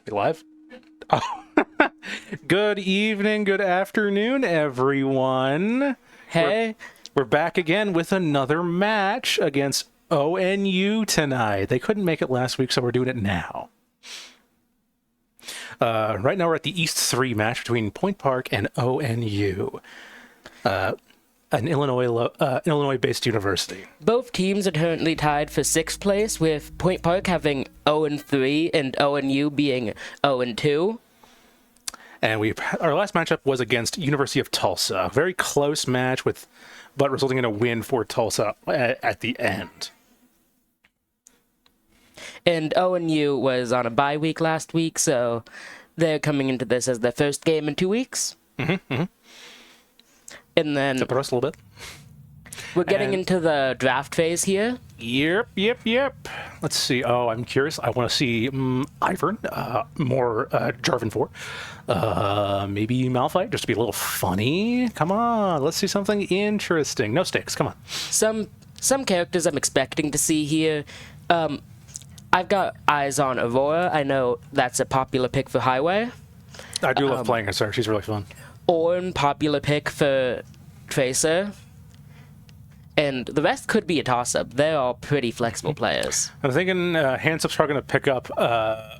Be live? Oh. Good evening, good afternoon, everyone. Hey. We're back again with another match against ONU tonight. They couldn't make it last week, so we're doing it now. Right now we're at the East 3 match between Point Park and ONU, an Illinois-based university. Both teams are currently tied for 6th place, with Point Park having 0-3 and ONU being 0-2. And our last matchup was against University of Tulsa. A very close match, but resulting in a win for Tulsa at the end. And ONU was on a bye week last week, so they're coming into this as their first game in 2 weeks. And then Tip us a little bit. We're getting into the draft phase here. Yep. Let's see. Oh, I'm curious. I want to see Ivern, more Jarvan 4. Maybe Malphite, just to be a little funny. Come on, let's see something interesting. No stakes, come on. Some characters I'm expecting to see here. I've got eyes on Aurora. I know that's a popular pick for Highway. I do love playing her, she's really fun. Ornn, popular pick for Tracer. And the rest could be a toss-up. They're all pretty flexible players. I'm thinking Hansup's probably going to pick up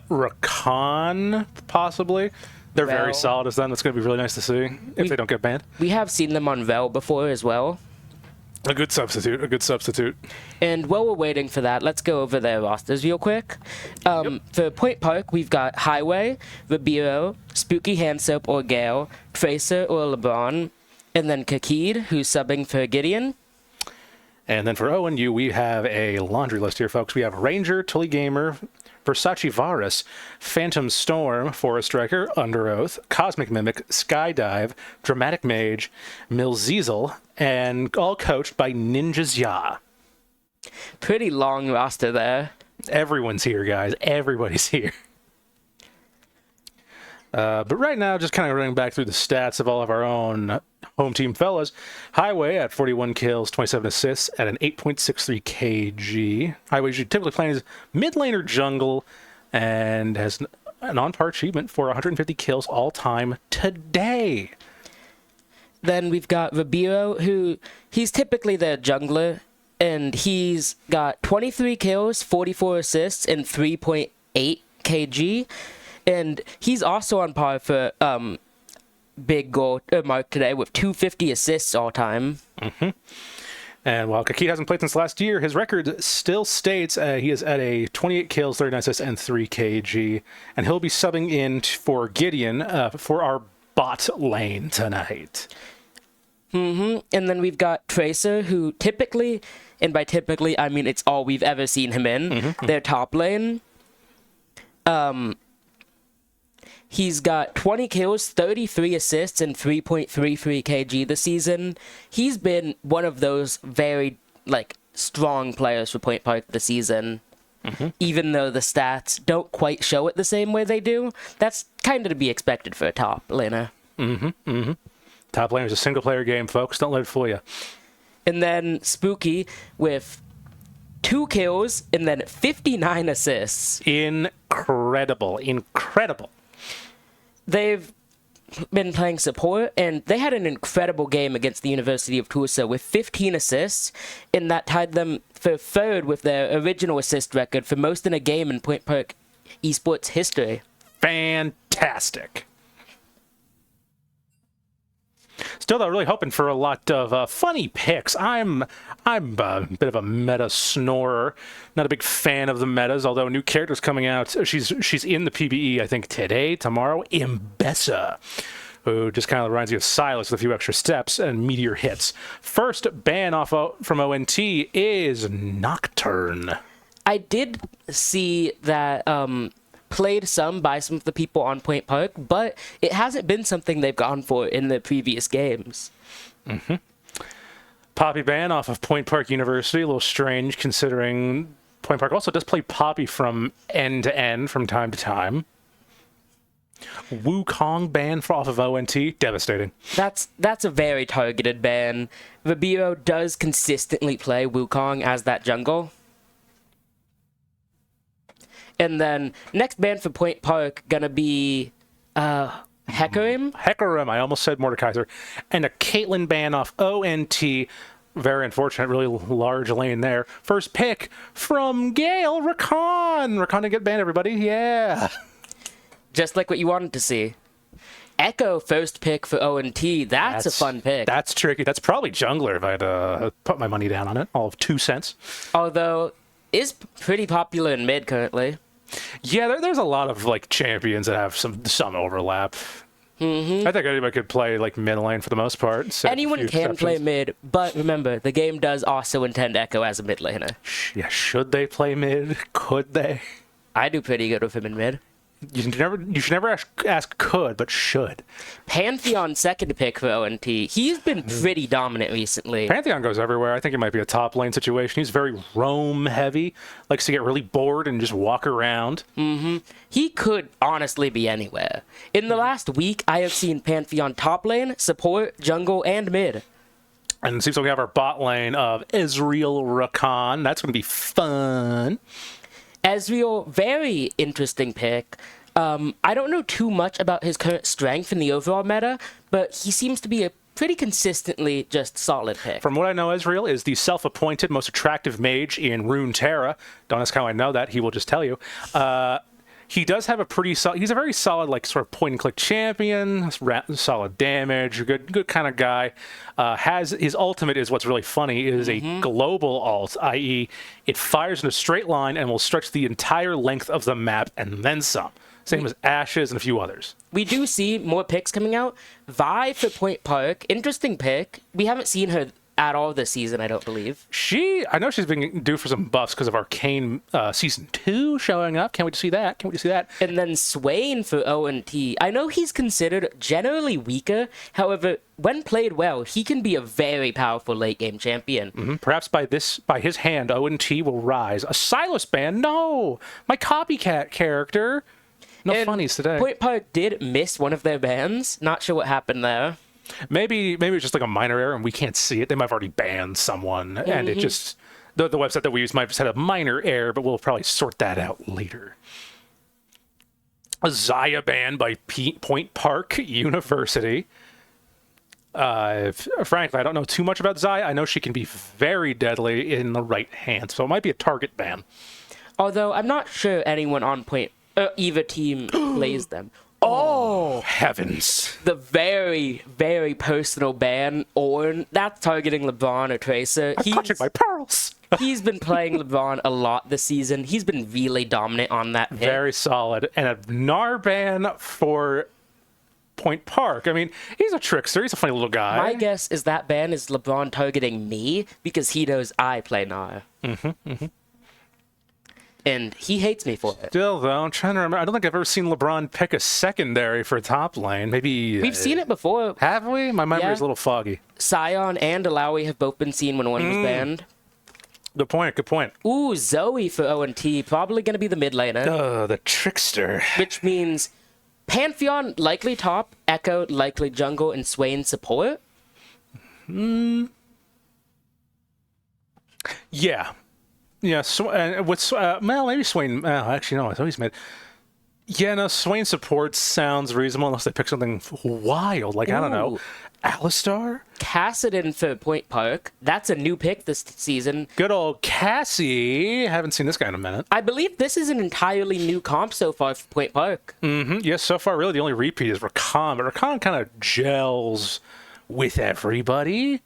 Rakan, possibly. They're very solid as them. That's going to be really nice to see if they don't get banned. We have seen them on Vel before as well. A good substitute. And while we're waiting for that, let's go over their rosters real quick. For Point Park, we've got Highway, Ribeiro, Spooky Hansup or Gale, Tracer or LeBron, and then Kakid, who's subbing for Gideon. And then for ONU, we have a laundry list here, folks. We have Ranger, Tully Gamer, Versace Varus, Phantom Storm, Forest Striker, Under Oath, Cosmic Mimic, Skydive, Dramatic Mage, Milzezel, and all coached by Ninjas Ya. Pretty long roster there. Everyone's here, guys. Everybody's here. But right now, just kind of running back through the stats of all of our own home team fellas. Highway at 41 kills, 27 assists at an 8.63 kg. Highway usually typically plays mid lane or jungle and has an on-par achievement for 150 kills all time today. Then we've got Rabiro, who he's typically the jungler, and he's got 23 kills, 44 assists, and 3.8 kg. And he's also on par for big goal mark today with 250 assists all time. Mm-hmm. And while Kakit hasn't played since last year, his record still states he is at a 28 kills, 39 assists, and 3 kg. And he'll be subbing in for Gideon for our bot lane tonight. And then we've got Tracer, who typically, and by typically I mean it's all we've ever seen him in, their top lane. He's got 20 kills, 33 assists, and 3.33 kg this season. He's been one of those very, strong players for Point Park this season. Even though the stats don't quite show it the same way they do. That's kind of to be expected for a top laner. Top laner is a single-player game, folks. Don't let it fool you. And then Spooky with 2 kills and then 59 assists. Incredible. They've been playing support, and they had an incredible game against the University of Tulsa with 15 assists, and that tied them for third with their original assist record for most in a game in Point Park Esports history. Fantastic. Still, though, really hoping for a lot of funny picks. I'm a bit of a meta snorer. Not a big fan of the metas, although a new character's coming out. She's in the PBE, I think, today, tomorrow. Imbessa, who just kind of reminds you of Silas with a few extra steps and meteor hits. First ban from ONT is Nocturne. I did see that played some by some of the people on Point Park, but it hasn't been something they've gone for in the previous games. Poppy ban off of Point Park University. A little strange considering Point Park also does play Poppy from end to end from time to time. Wukong ban off of ONT. Devastating. That's a very targeted ban. Rabiro does consistently play Wukong as that jungle. And then next ban for Point Park gonna be Hecarim. Hecarim, I almost said Mordekaiser. And a Caitlyn ban off ONT. Very unfortunate, really large lane there. First pick from Gale, Rakan. Rakan to get banned, everybody. Yeah. Just like what you wanted to see. Echo first pick for ONT. That's a fun pick. That's tricky. That's probably jungler if I had to put my money down on it. All of 2 cents. Although, is pretty popular in mid currently. Yeah, there's a lot of champions that have some overlap. I think anybody could play mid lane for the most part. Anyone can play mid, but remember, the game does also intend Echo as a mid laner. Yeah, should they play mid? Could they? I do pretty good with him in mid. You should never ask could, but should. Pantheon second pick for ONT. He's been pretty dominant recently. Pantheon goes everywhere. I think it might be a top lane situation. He's very roam heavy. Likes to get really bored and just walk around. He could honestly be anywhere. In the last week, I have seen Pantheon top lane, support, jungle, and mid. And it seems like we have our bot lane of Ezreal Rakan. That's going to be fun. Ezreal, very interesting pick. I don't know too much about his current strength in the overall meta, but he seems to be a pretty consistently just solid pick. From what I know, Ezreal is the self-appointed most attractive mage in Runeterra. Don't ask how I know that. He will just tell you. He does have a pretty solid... He's a very solid, sort of point-and-click champion, solid damage, good kind of guy. His ultimate is what's really funny, is a global ult, i.e. it fires in a straight line and will stretch the entire length of the map and then some. Same as Ashes and a few others. We do see more picks coming out. Vi for Point Park, interesting pick. We haven't seen her at all this season, I don't believe. I know she's been due for some buffs because of Arcane Season 2 showing up. Can't wait to see that. And then Swain for ONT. I know he's considered generally weaker. However, when played well, he can be a very powerful late-game champion. Perhaps by his hand, ONT will rise. A Silas ban? No! My copycat character. No And funnies today. Point Park did miss one of their bans. Not sure what happened there. Maybe it's just like a minor error and we can't see it. They might have already banned someone, and it just the website that we use might have had a minor error, but we'll probably sort that out later. A Zaya ban by Point Park University. Frankly, I don't know too much about Zaya. I know she can be very deadly in the right hand, so it might be a target ban. Although I'm not sure anyone on either team plays them. Oh, heavens. The very, very personal ban, Orn. That's targeting LeBron or Tracer. I'm clutching my pearls. He's been playing LeBron a lot this season. He's been really dominant on that pick. Very solid. And a Gnar ban for Point Park. I mean, he's a trickster. He's a funny little guy. My guess is that ban is LeBron targeting me because he knows I play Gnar. And he hates me for it. Still, though, I'm trying to remember. I don't think I've ever seen LeBron pick a secondary for top lane. Maybe... We've seen it before. Have we? My memory's a little foggy. Sion and Alawi have both been seen when one was banned. Good point, good point. Ooh, Zoe for ONT. Probably going to be the mid laner. Oh, the trickster. Which means Pantheon likely top, Echo likely jungle, and Swain support. Yeah. Yeah, well, maybe Swain... actually, no, I thought he's mid. Yeah, no, Swain support sounds reasonable unless they pick something wild. Like, I don't know, Alistar? Cassidon for Point Park. That's a new pick this season. Good old Cassie. Haven't seen this guy in a minute. I believe this is an entirely new comp so far for Point Park. Yes, so far, really, the only repeat is Rakan. But Rakan kind of gels with everybody.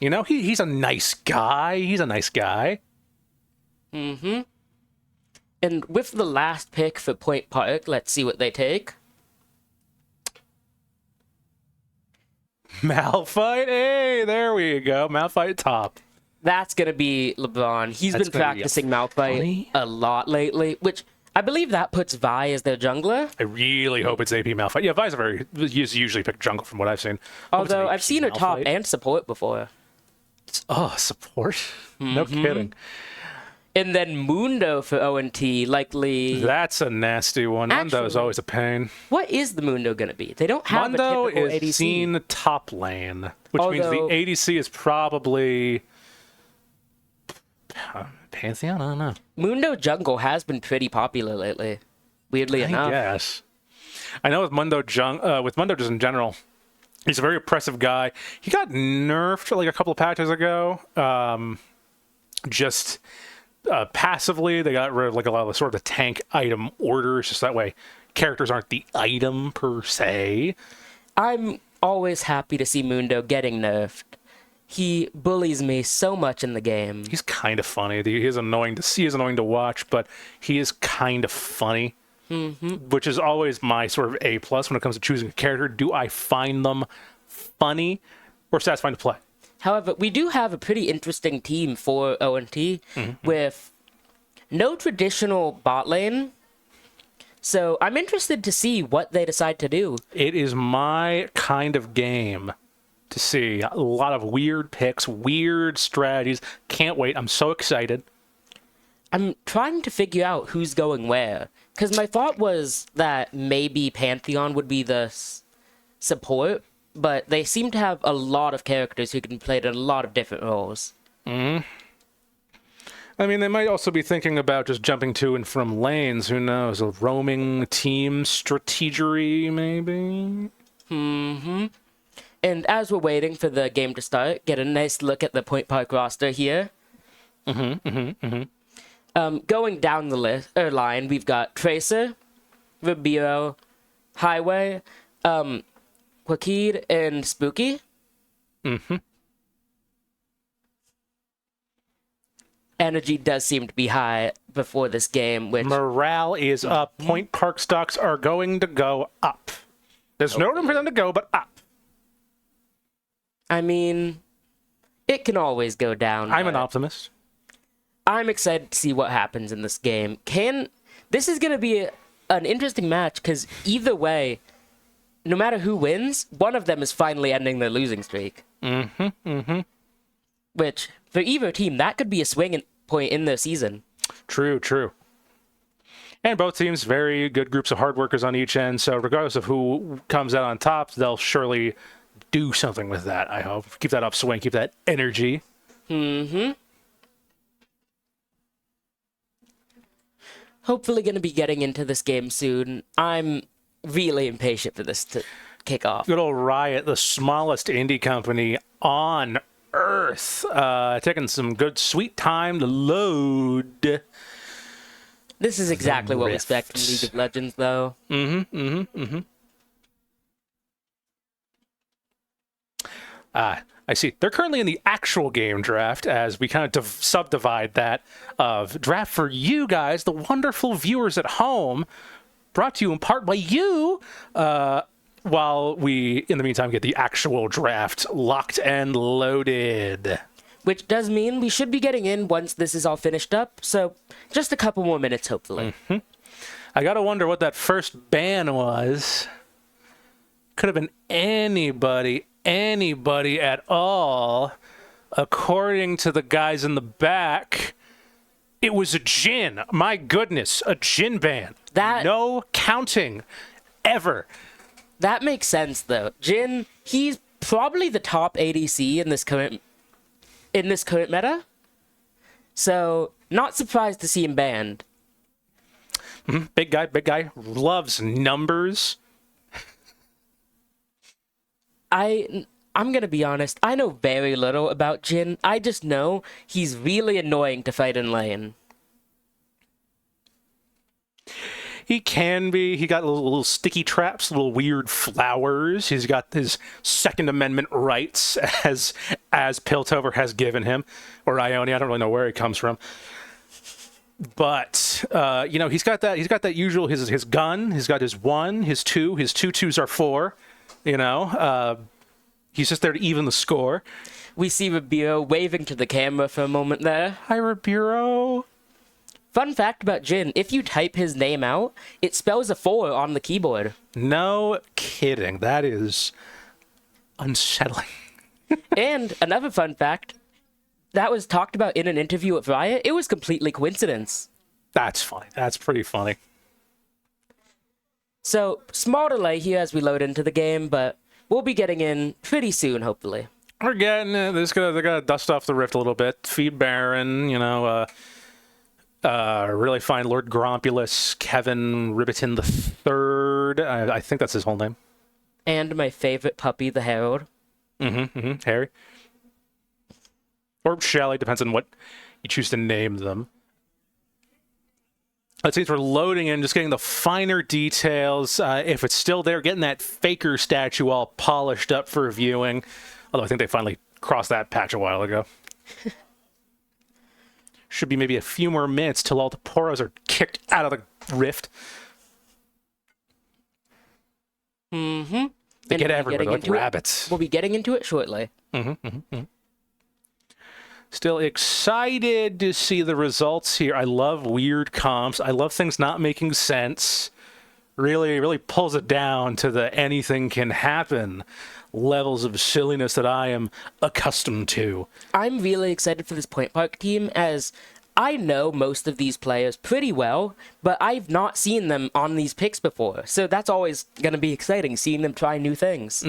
You know, he's a nice guy. He's a nice guy. And with the last pick for Point Park, let's see what they take. Malphite. Hey, there we go. Malphite top. That's going to be LeBron. He's been practicing Malphite a lot lately, which I believe that puts Vi as their jungler. I really hope it's AP Malphite. Yeah, Vi's usually pick jungle from what I've seen. Although I've seen her top and support before. Oh, support? No kidding. And then Mundo for ONT, likely... That's a nasty one. Mundo is always a pain. What is the Mundo going to be? They don't have Mundo a typical ADC. is seen top lane, which means the ADC is probably... Pantheon? I don't know. Mundo jungle has been pretty popular lately, weirdly enough. Yes. I know with Mundo just in general, he's a very oppressive guy. He got nerfed like a couple of patches ago. Passively, they got rid of like a lot of the sort of the tank item orders, just that way characters aren't the item per se. I'm always happy to see Mundo getting nerfed. He bullies me so much in the game. He's kind of funny. He is annoying to see, he's annoying to watch, but he is kind of funny. Which is always my sort of A+ when it comes to choosing a character. Do I find them funny or satisfying to play? However, we do have a pretty interesting team for ONT with no traditional bot lane. So I'm interested to see what they decide to do. It is my kind of game to see a lot of weird picks, weird strategies. Can't wait. I'm so excited. I'm trying to figure out who's going where. Because my thought was that maybe Pantheon would be the support, but they seem to have a lot of characters who can play in a lot of different roles. I mean, they might also be thinking about just jumping to and from lanes. Who knows? A roaming team strategery, maybe? And as we're waiting for the game to start, get a nice look at the Point Park roster here. Going down the line, we've got Tracer, Ribeiro, Highway, Quakid, and Spooky. Energy does seem to be high before this game, which... Morale is up. Point Park stocks are going to go up. There's no room for them to go, but up. I mean, it can always go down. I'm an optimist. I'm excited to see what happens in this game. This is going to be an interesting match, because either way, no matter who wins, one of them is finally ending their losing streak. Which, for either team, that could be a swing point in the season. True. And both teams, very good groups of hard workers on each end. So regardless of who comes out on top, they'll surely do something with that, I hope. Keep that upswing, keep that energy. Hopefully going to be getting into this game soon. I'm really impatient for this to kick off. Good old Riot, the smallest indie company on Earth. Taking some good sweet time to load. This is exactly what we expect from League of Legends, though. I see. They're currently in the actual game draft as we kind of subdivide that of draft for you guys, the wonderful viewers at home, brought to you in part by you, while we, in the meantime, get the actual draft locked and loaded. Which does mean we should be getting in once this is all finished up, so just a couple more minutes, hopefully. I gotta wonder what that first ban was. Could have been anybody at all. According to the guys in the back, it was a Jhin. My goodness, a Jhin ban. No counting, ever. That makes sense, though. Jhin, he's probably the top ADC in this current meta. So, not surprised to see him banned. Big guy, loves numbers. I'm gonna be honest, I know very little about Jhin. I just know he's really annoying to fight in lane. He can be. He got little sticky traps, little weird flowers. He's got his Second Amendment rights as Piltover has given him, or Ionia. I don't really know where he comes from. But he's got that usual his gun. He's got his 1, his 2. His 2s are 4. He's just there to even the score. We see Ribeiro waving to the camera for a moment there. Hi, Ribeiro. Fun fact about Jhin, if you type his name out, it spells a 4 on the keyboard. No kidding. That is unsettling. And another fun fact, that was talked about in an interview at Riot, it was completely coincidence. That's funny. That's pretty funny. So, small delay here as we load into the game, but we'll be getting in pretty soon, hopefully. We're getting it. They gotta dust off the rift a little bit. Feed Baron, really find Lord Grompulus, Kevin Ribiton III. I think that's his whole name. And my favorite puppy, the Herald. Harry. Or Shelly, depends on what you choose to name them. It seems we're loading in, just getting the finer details. If it's still there, getting that Faker statue all polished up for viewing. Although I think they finally crossed that patch a while ago. Should be maybe a few more minutes till all the Poros are kicked out of the rift. They get everywhere, they're like rabbits. We'll be getting into it shortly. Still excited to see the results here. I love weird comps. I love things not making sense. Really pulls it down to the anything can happen levels of silliness that I am accustomed to. I'm really excited for this Point Park team, as I know most of these players pretty well, but I've not seen them on these picks before. So that's always going to be exciting, seeing them try new things.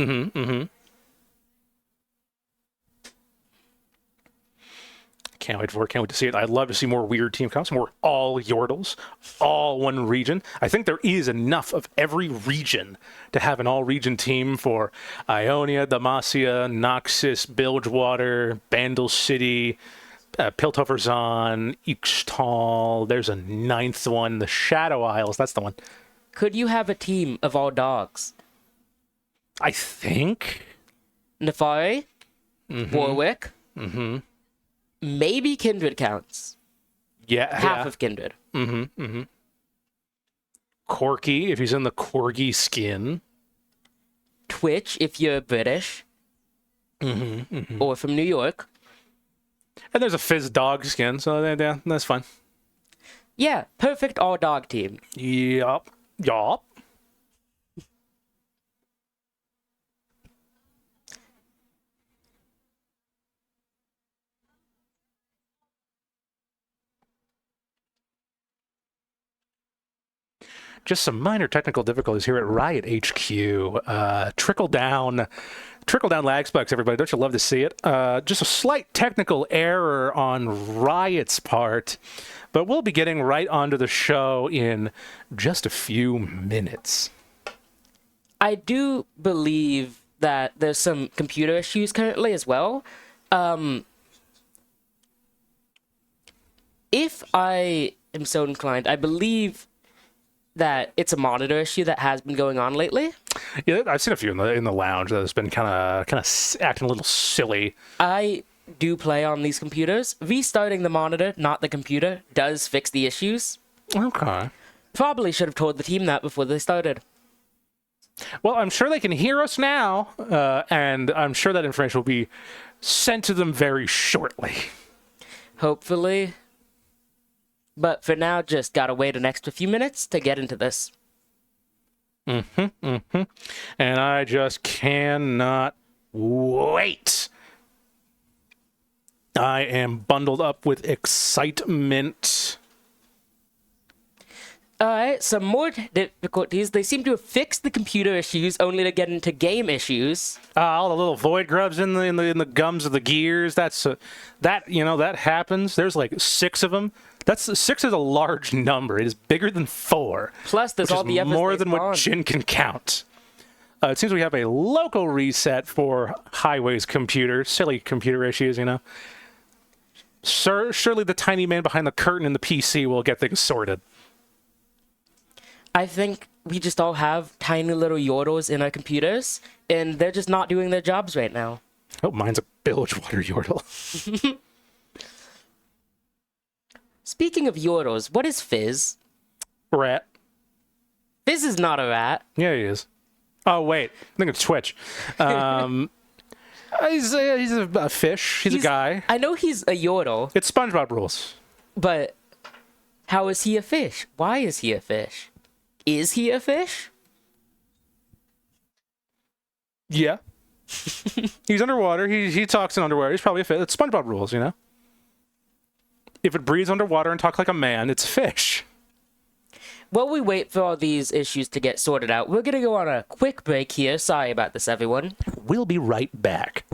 Can't wait to see it. I'd love to see more weird team comps, more all Yordles, all one region. I think there is enough of every region to have an all-region team for Ionia, Demacia, Noxus, Bilgewater, Bandle City, Piltoverzon, Ixtal. There's a 9th one, the Shadow Isles. That's the one. Could you have a team of all dogs? I think. Nefari, Warwick, maybe Kindred counts. Half of Kindred. Corky, if he's in the Corgi skin. Twitch, if you're British. Or from New York. And there's a Fizz dog skin, so yeah, that's fine. Yeah, perfect all-dog team. Yup. Just some minor technical difficulties here at Riot HQ. Trickle down lag spikes, everybody. Don't you love to see it? Just a slight technical error on Riot's part, but we'll be getting right onto the show in just a few minutes. I do believe that there's some computer issues currently as well. If I am so inclined, I believe that it's a monitor issue that has been going on lately. Yeah, I've seen a few in the lounge that has been kind of acting a little silly. I do play on these computers. Restarting the monitor, not the computer, does fix the issues. Okay. Probably should have told the team that before they started. Well, I'm sure they can hear us now, and I'm sure that information will be sent to them very shortly. Hopefully. But for now, just gotta wait an extra few minutes to get into this. And I just cannot wait. I am bundled up with excitement. Alright, some more difficulties. They seem to have fixed the computer issues only to get into game issues. All the little void grubs in the gums of the gears. That happens. There's like 6 of them. 6 is a large number. It is bigger than 4. Plus, there's all the others more than what Jin can count. It seems we have a local reset for Highway's computer. Silly computer issues, Surely the tiny man behind the curtain in the PC will get things sorted. I think we just all have tiny little yordles in our computers, and they're just not doing their jobs right now. Oh, mine's a bilge water yordle. Speaking of yordles, what is Fizz? Rat. Fizz is not a rat. Yeah, he is. Oh, wait. I think it's Twitch. He's a fish. He's a guy. I know he's a yordle. It's SpongeBob rules. But how is he a fish? Why is he a fish? Is he a fish? Yeah. He's underwater. He talks in underwater. He's probably a fish. It's SpongeBob rules, If it breathes underwater and talks like a man, it's fish. While we wait for all these issues to get sorted out, we're going to go on a quick break here. Sorry about this, everyone. We'll be right back.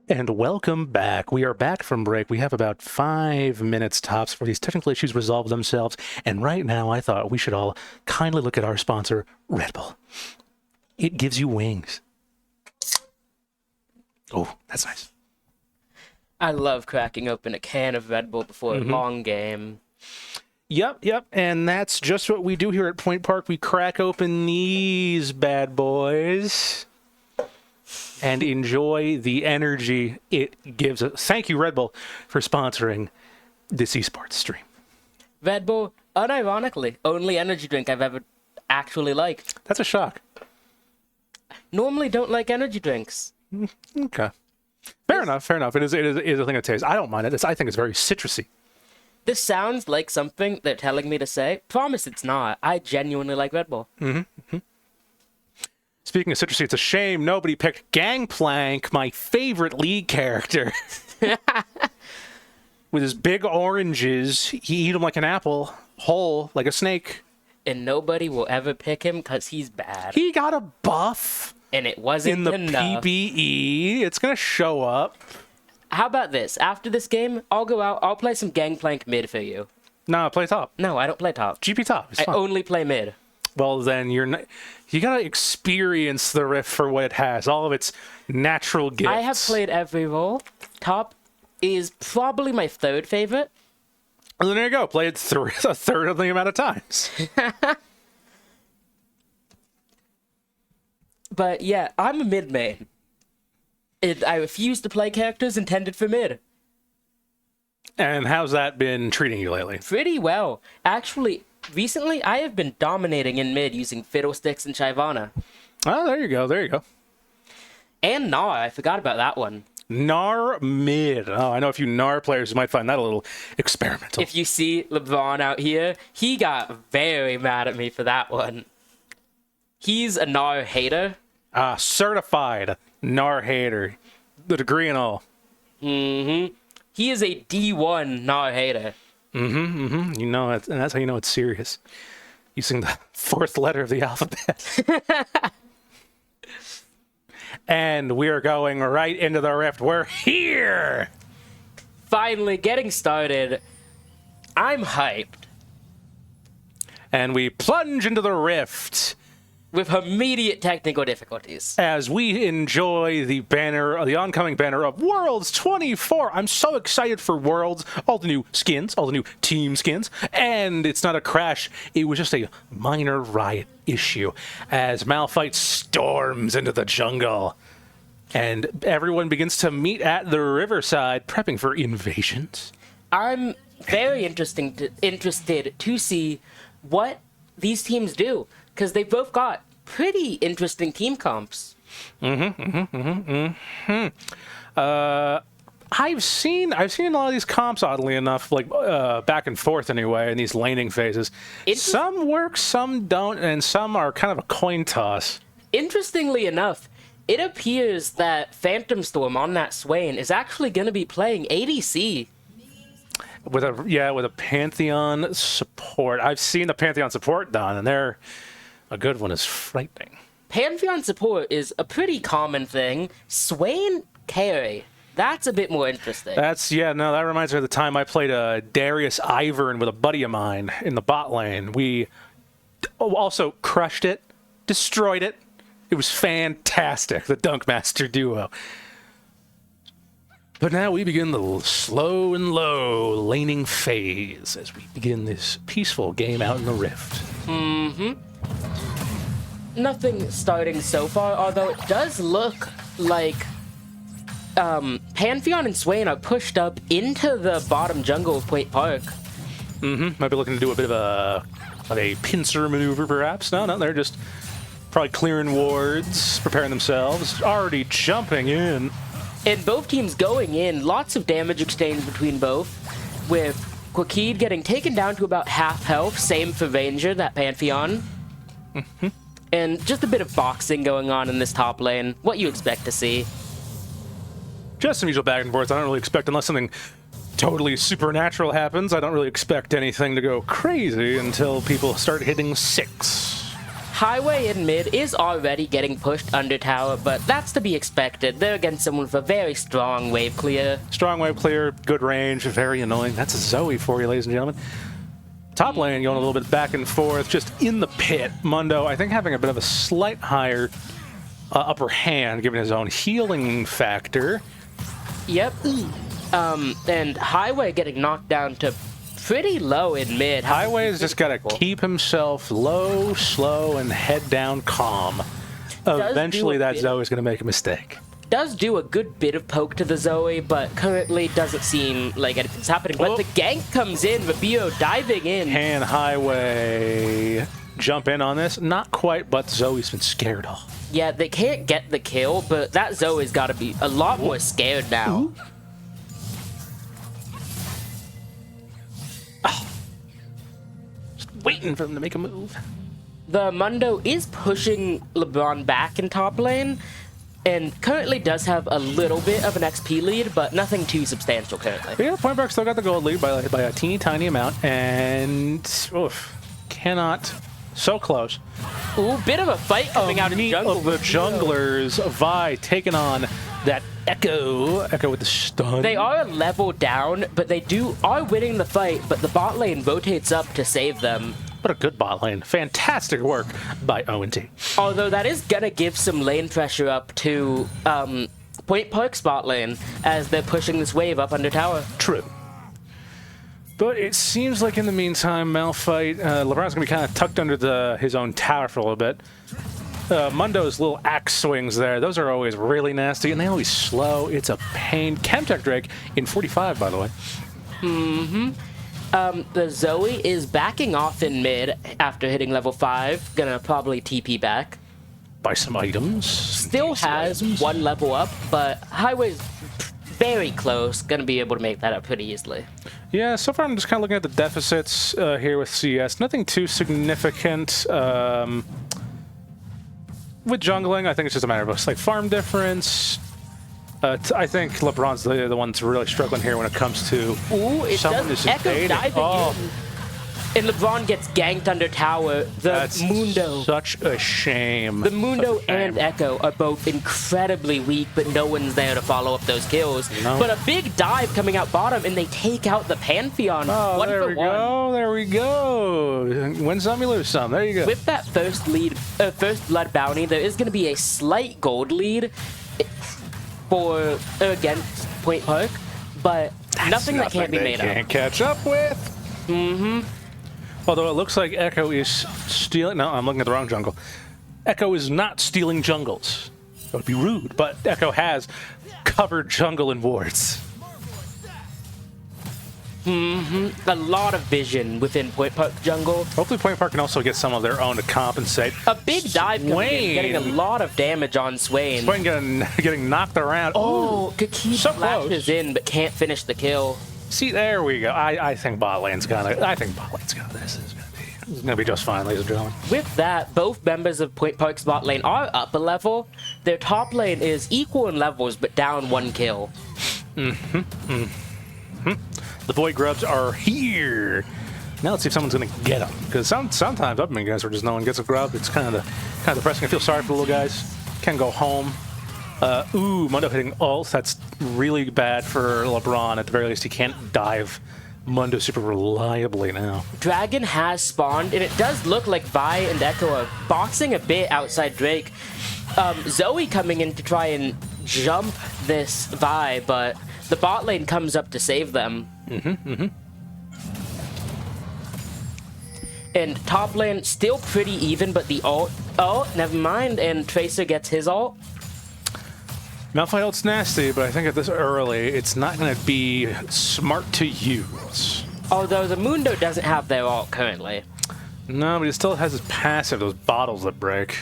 And welcome back. We are back from break. We have about 5 minutes tops for these technical issues resolve themselves. And right now, I thought we should all kindly look at our sponsor, Red Bull. It gives you wings. Oh, that's nice. I love cracking open a can of Red Bull before a long game. Yep. And that's just what we do here at Point Park. We crack open these bad boys and enjoy the energy it gives us. Thank you, Red Bull, for sponsoring this esports stream. Red Bull, unironically, only energy drink I've ever actually liked. That's a shock. Normally don't like energy drinks. Okay. Fair enough. It is a thing of taste. I don't mind it. I think it's very citrusy. This sounds like something they're telling me to say. Promise it's not. I genuinely like Red Bull. Speaking of citrusy, it's a shame nobody picked Gangplank, my favorite League character. With his big oranges, he eat them like an apple, whole, like a snake. And nobody will ever pick him because he's bad. He got a buff And it wasn't in the enough. PBE. It's going to show up. How about this? After this game, I'll go out, I'll play some Gangplank mid for you. No, play top. No, I don't play top. GP top. It's I fun. only play mid. Well, then you got to experience the Rift for what it has. All of its natural gifts. I have played every role. Top is probably my third favorite. And then there you go. Play it a third of the amount of times. But yeah, I'm a mid main. I refuse to play characters intended for mid. And how's that been treating you lately? Pretty well. Actually, recently I have been dominating in mid using Fiddlesticks and Shyvana. Oh, there you go. And Gnar, I forgot about that one. Gnar mid. Oh, I know a few Gnar players who might find that a little experimental. If you see LeBron out here, he got very mad at me for that one. He's a Gnar hater. Certified Gnar hater. The degree and all. He is a D1 Gnar hater. You know, and that's how you know it's serious. Using the fourth letter of the alphabet. And we are going right into the Rift. We're here! Finally getting started. I'm hyped. And we plunge into the Rift With immediate technical difficulties. as we enjoy the oncoming banner of Worlds 24. I'm so excited for Worlds. All the new skins, all the new team skins. And it's not a crash. It was just a minor riot issue as Malphite storms into the jungle. And everyone begins to meet at the riverside, prepping for invasions. I'm very interested to see what these teams do, because they both got pretty interesting team comps. I've seen a lot of these comps, oddly enough, like back and forth anyway, in these laning phases. Some work, some don't, and some are kind of a coin toss. Interestingly enough, it appears that Phantom Storm on that Swain is actually going to be playing ADC. With a Pantheon support. I've seen the Pantheon support done, and they're a good one is frightening. Pantheon support is a pretty common thing. Swain carry. That's a bit more interesting. That reminds me of the time I played Darius Ivern with a buddy of mine in the bot lane. We also crushed it, destroyed it. It was fantastic, the Dunkmaster duo. But now we begin the slow and low laning phase as we begin this peaceful game out in the Rift. Nothing starting so far, although it does look like Pantheon and Swain are pushed up into the bottom jungle of Point Park. Might be looking to do a bit of a pincer maneuver, perhaps. No, they're just probably clearing wards, preparing themselves, already jumping in. And both teams going in, lots of damage exchange between both, with Quakid getting taken down to about half health, same for Ranger, that Pantheon. And just a bit of boxing going on in this top lane, what you expect to see. Just some usual back and forth. I don't really expect, unless something totally supernatural happens, I don't really expect anything to go crazy until people start hitting 6. Highway in mid is already getting pushed under tower, but that's to be expected. They're against someone with a very strong wave clear. Strong wave clear, good range, very annoying. That's a Zoe for you, ladies and gentlemen. Top lane going a little bit back and forth, just in the pit. Mundo, I think, having a bit of a slight higher upper hand, given his own healing factor. Yep. And Highway getting knocked down to pretty low in mid. Highway's just got to keep himself low, slow, and head down calm. Eventually, that Zoe's going to make a mistake. Does do a good bit of poke to the Zoe, but currently doesn't seem like anything's happening. But the gank comes in, Rabio diving in. Can Highway jump in on this? Not quite, but Zoe's been scared off. Yeah, they can't get the kill, but that Zoe's got to be a lot more scared now. Oh. Just waiting for them to make a move. The Mundo is pushing LeBron back in top lane, and currently does have a little bit of an XP lead, but nothing too substantial currently. Yeah, Point Park still got the gold lead by a teeny tiny amount, and cannot. So close. Ooh, bit of a fight coming out in the jungle. Of the junglers, Vi taking on that Echo. Echo with the stun. They are a level down, but they are winning the fight, but the bot lane rotates up to save them. What a good bot lane. Fantastic work by ONT. Although that is going to give some lane pressure up to Point Park's bot lane as they're pushing this wave up under tower. True. But it seems like in the meantime, Malphite, LeBron's going to be kind of tucked under his own tower for a little bit. Mundo's little axe swings there, those are always really nasty, and they always slow. It's a pain. Chemtech Drake in 45, by the way. The Zoe is backing off in mid after hitting level 5. Gonna probably TP back. Buy some items. Still has one level up, but Highway's very close. Gonna be able to make that up pretty easily. Yeah, so far I'm just kind of looking at the deficits here with CS. Nothing too significant. With jungling, I think it's just a matter of like farm difference. I think LeBron's the one that's really struggling here when it comes to someone who's Echo diving in. And LeBron gets ganked under tower. That's Mundo. Such a shame. The Mundo and Echo are both incredibly weak, but no one's there to follow up those kills. No. But a big dive coming out bottom, and they take out the Pantheon. Oh, there we go. There we go. Win some, you lose some. There you go. With that first blood bounty, there is going to be a slight gold lead against Point Park, but nothing that can't be made up. Can't catch up with. Although it looks like Echo is stealing. No, I'm looking at the wrong jungle. Echo is not stealing jungles. That would be rude, but Echo has covered jungle and wards. A lot of vision within Point Park jungle. Hopefully Point Park can also get some of their own to compensate. A big dive coming in, getting a lot of damage on Swain. Swain getting knocked around. Oh, Kiki flashes in, but can't finish the kill. See, there we go. I think bot lane's got this. It's gonna be just fine, ladies and gentlemen. With that, both members of Point Park's bot lane are up a level. Their top lane is equal in levels, but down 1 kill. The Void Grubs are here. Now let's see if someone's gonna get them. Because sometimes up guys where just no one gets a grub. It's kind of depressing. I feel sorry for the little guys. Can go home. Mundo hitting ult. That's really bad for LeBron. At the very least, he can't dive Mundo super reliably now. Dragon has spawned, and it does look like Vi and Echo are boxing a bit outside Drake. Zoe coming in to try and jump this Vi, but the bot lane comes up to save them. And top lane still pretty even, but the ult... Oh, never mind, and Tracer gets his ult. Malphite ult's nasty, but I think at this early, it's not going to be smart to use. Although the Mundo doesn't have their ult currently. No, but he still has his passive, those bottles that break.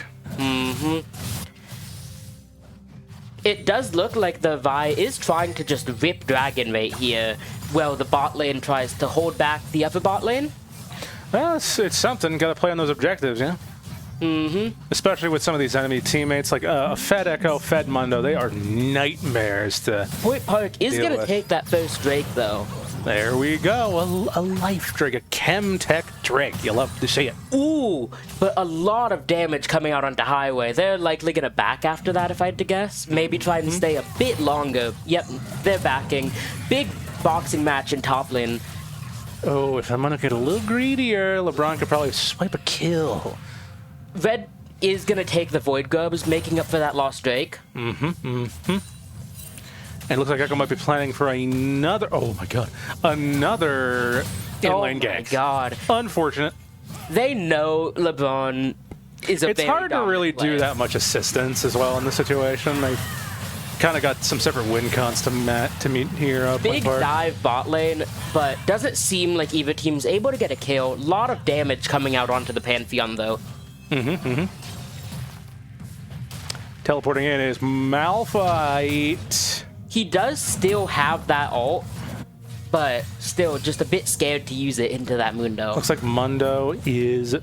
It does look like the Vi is trying to just rip Dragon right here, while the bot lane tries to hold back the other bot lane. Well, it's something. Got to play on those objectives, yeah? Especially with some of these enemy teammates, like Fed Echo, Fed Mundo. They are nightmares to Point Park is going to take that first Drake, though. There we go. A life drake, a chem tech drake. You love to see it. Ooh, but a lot of damage coming out onto highway. They're likely going to back after that, if I had to guess. Maybe try and stay a bit longer. Yep, they're backing. Big boxing match in top lane. Oh, if I'm going to get a little greedier, LeBron could probably swipe a kill. Red is going to take the Void Grubs, making up for that lost Drake. And it looks like Echo might be planning for another... Oh, my God. Another in-lane gank. Oh, my God. Unfortunate. They know LeBron is a It's very hard to really dominant do that much assistance as well in this situation. They kind of got some separate win cons to meet here. Big dive bot lane, but doesn't seem like either team's able to get a kill. A lot of damage coming out onto the Pantheon, though. Teleporting in is Malphite. He does still have that ult, but still just a bit scared to use it into that Mundo. Looks like Mundo is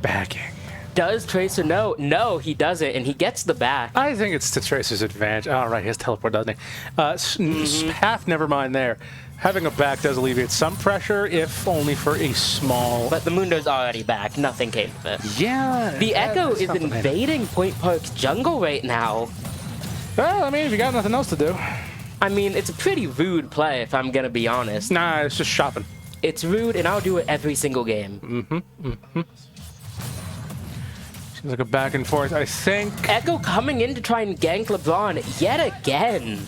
backing. Does Tracer know? No, he doesn't, and he gets the back. I think it's to Tracer's advantage. Oh, right, he has teleport, doesn't he? Half never mind there. Having a back does alleviate some pressure, if only for a small... But the Mundo's already back. Nothing came of it. Yeah. The Echo is invading Point Park's jungle right now. Well, I mean, if you got nothing else to do. I mean, it's a pretty rude play, if I'm gonna be honest. Nah, it's just shopping. It's rude, and I'll do it every single game. Seems like a back and forth. I think... Echo coming in to try and gank LeBron yet again.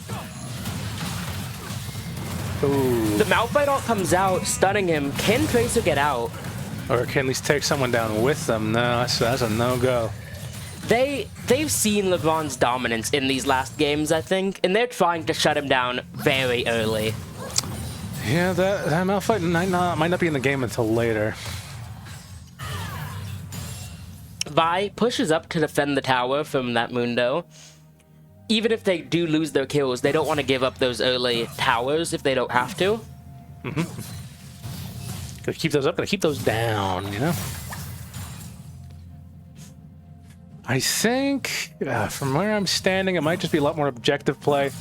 Ooh. The Malphite ult comes out, stunning him. Can Tracer get out? Or can at least take someone down with them. No, that's a no-go. They've seen LeBron's dominance in these last games, I think, and they're trying to shut him down very early. Yeah, that Malphite might not be in the game until later. Vi pushes up to defend the tower from that Mundo. Even if they do lose their kills, they don't want to give up those early towers if they don't have to. Gotta keep those up, gotta keep those down, you know? I think, from where I'm standing, it might just be a lot more objective play.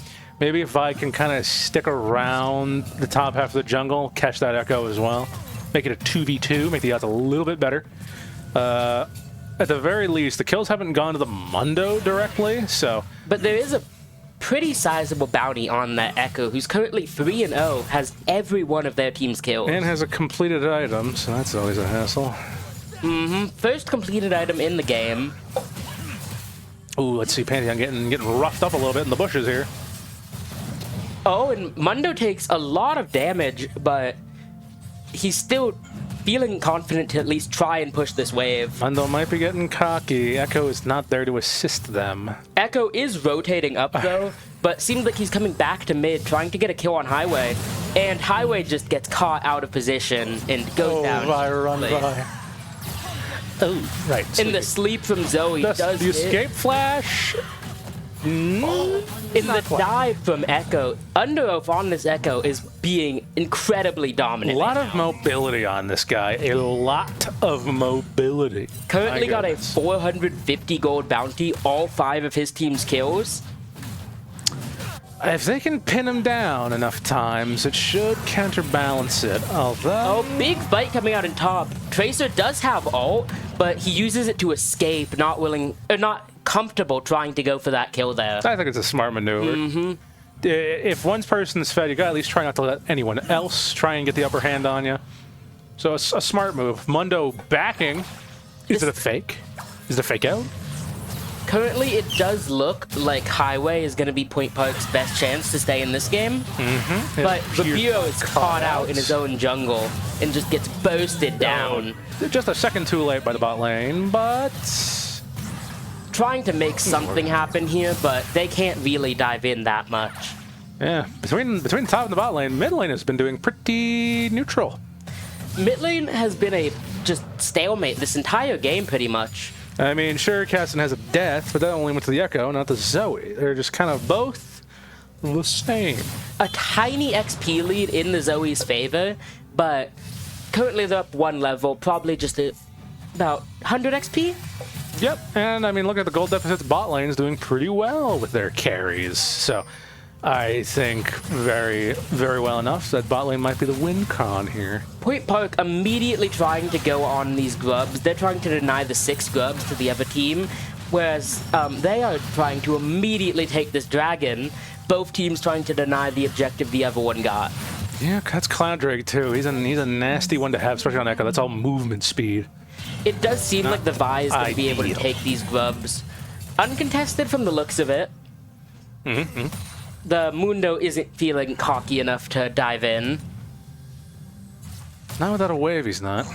Maybe if I can kind of stick around the top half of the jungle, catch that Echo as well. Make it a 2v2, make the odds a little bit better. At the very least, the kills haven't gone to the Mundo directly, so... But there is a pretty sizable bounty on that Echo, who's currently 3-0, has every one of their team's kills. And has a completed item, so that's always a hassle. First completed item in the game. Ooh, let's see, Pantheon getting roughed up a little bit in the bushes here. Oh, and Mundo takes a lot of damage, but he's still feeling confident to at least try and push this wave. Mundo might be getting cocky. Echo is not there to assist them. Echo is rotating up, though, but seems like he's coming back to mid, trying to get a kill on Highway. And Highway just gets caught out of position and goes down. Run by. Oh, right. In the sleep from Zoe, does the escape flash? In the dive from Echo, Under Oath on this Echo is being incredibly dominant. A lot of mobility on this guy. A lot of mobility. Currently got a 450 gold bounty, all 5 of his team's kills. If they can pin him down enough times, it should counterbalance it. Although... Oh, big fight coming out in top. Tracer does have ult, but he uses it to escape, not comfortable trying to go for that kill there. I think it's a smart maneuver. If one person's fed, you gotta at least try not to let anyone else try and get the upper hand on you. So it's a smart move. Mundo backing. Is it a fake? Is it a fake out? Currently, it does look like Highway is going to be Point Park's best chance to stay in this game. But Vibiro is caught out in his own jungle and just gets bursted down. Just a second too late by the bot lane, but... Trying to make something happen here, but they can't really dive in that much. Yeah, between the top and the bot lane, mid lane has been doing pretty neutral. Mid lane has been a just stalemate this entire game, pretty much. I mean, sure, Caston has a death, but that only went to the Echo, not the Zoe. They're just kind of both the same. A tiny XP lead in the Zoe's favor, but currently they're up 1 level, probably just about 100 XP? Yep, and I mean, look at the gold deficits. Bot lane is doing pretty well with their carries. So, I think very, very well enough that bot lane might be the win con here. Point Park immediately trying to go on these grubs. They're trying to deny the 6 grubs to the other team, whereas they are trying to immediately take this dragon. Both teams trying to deny the objective the other one got. Yeah, that's Cloud Drake too. He's a nasty one to have, especially on Echo. That's all movement speed. It does seem like the Vi is going to be able to take these grubs uncontested from the looks of it. The Mundo isn't feeling cocky enough to dive in. Not without a wave, he's not.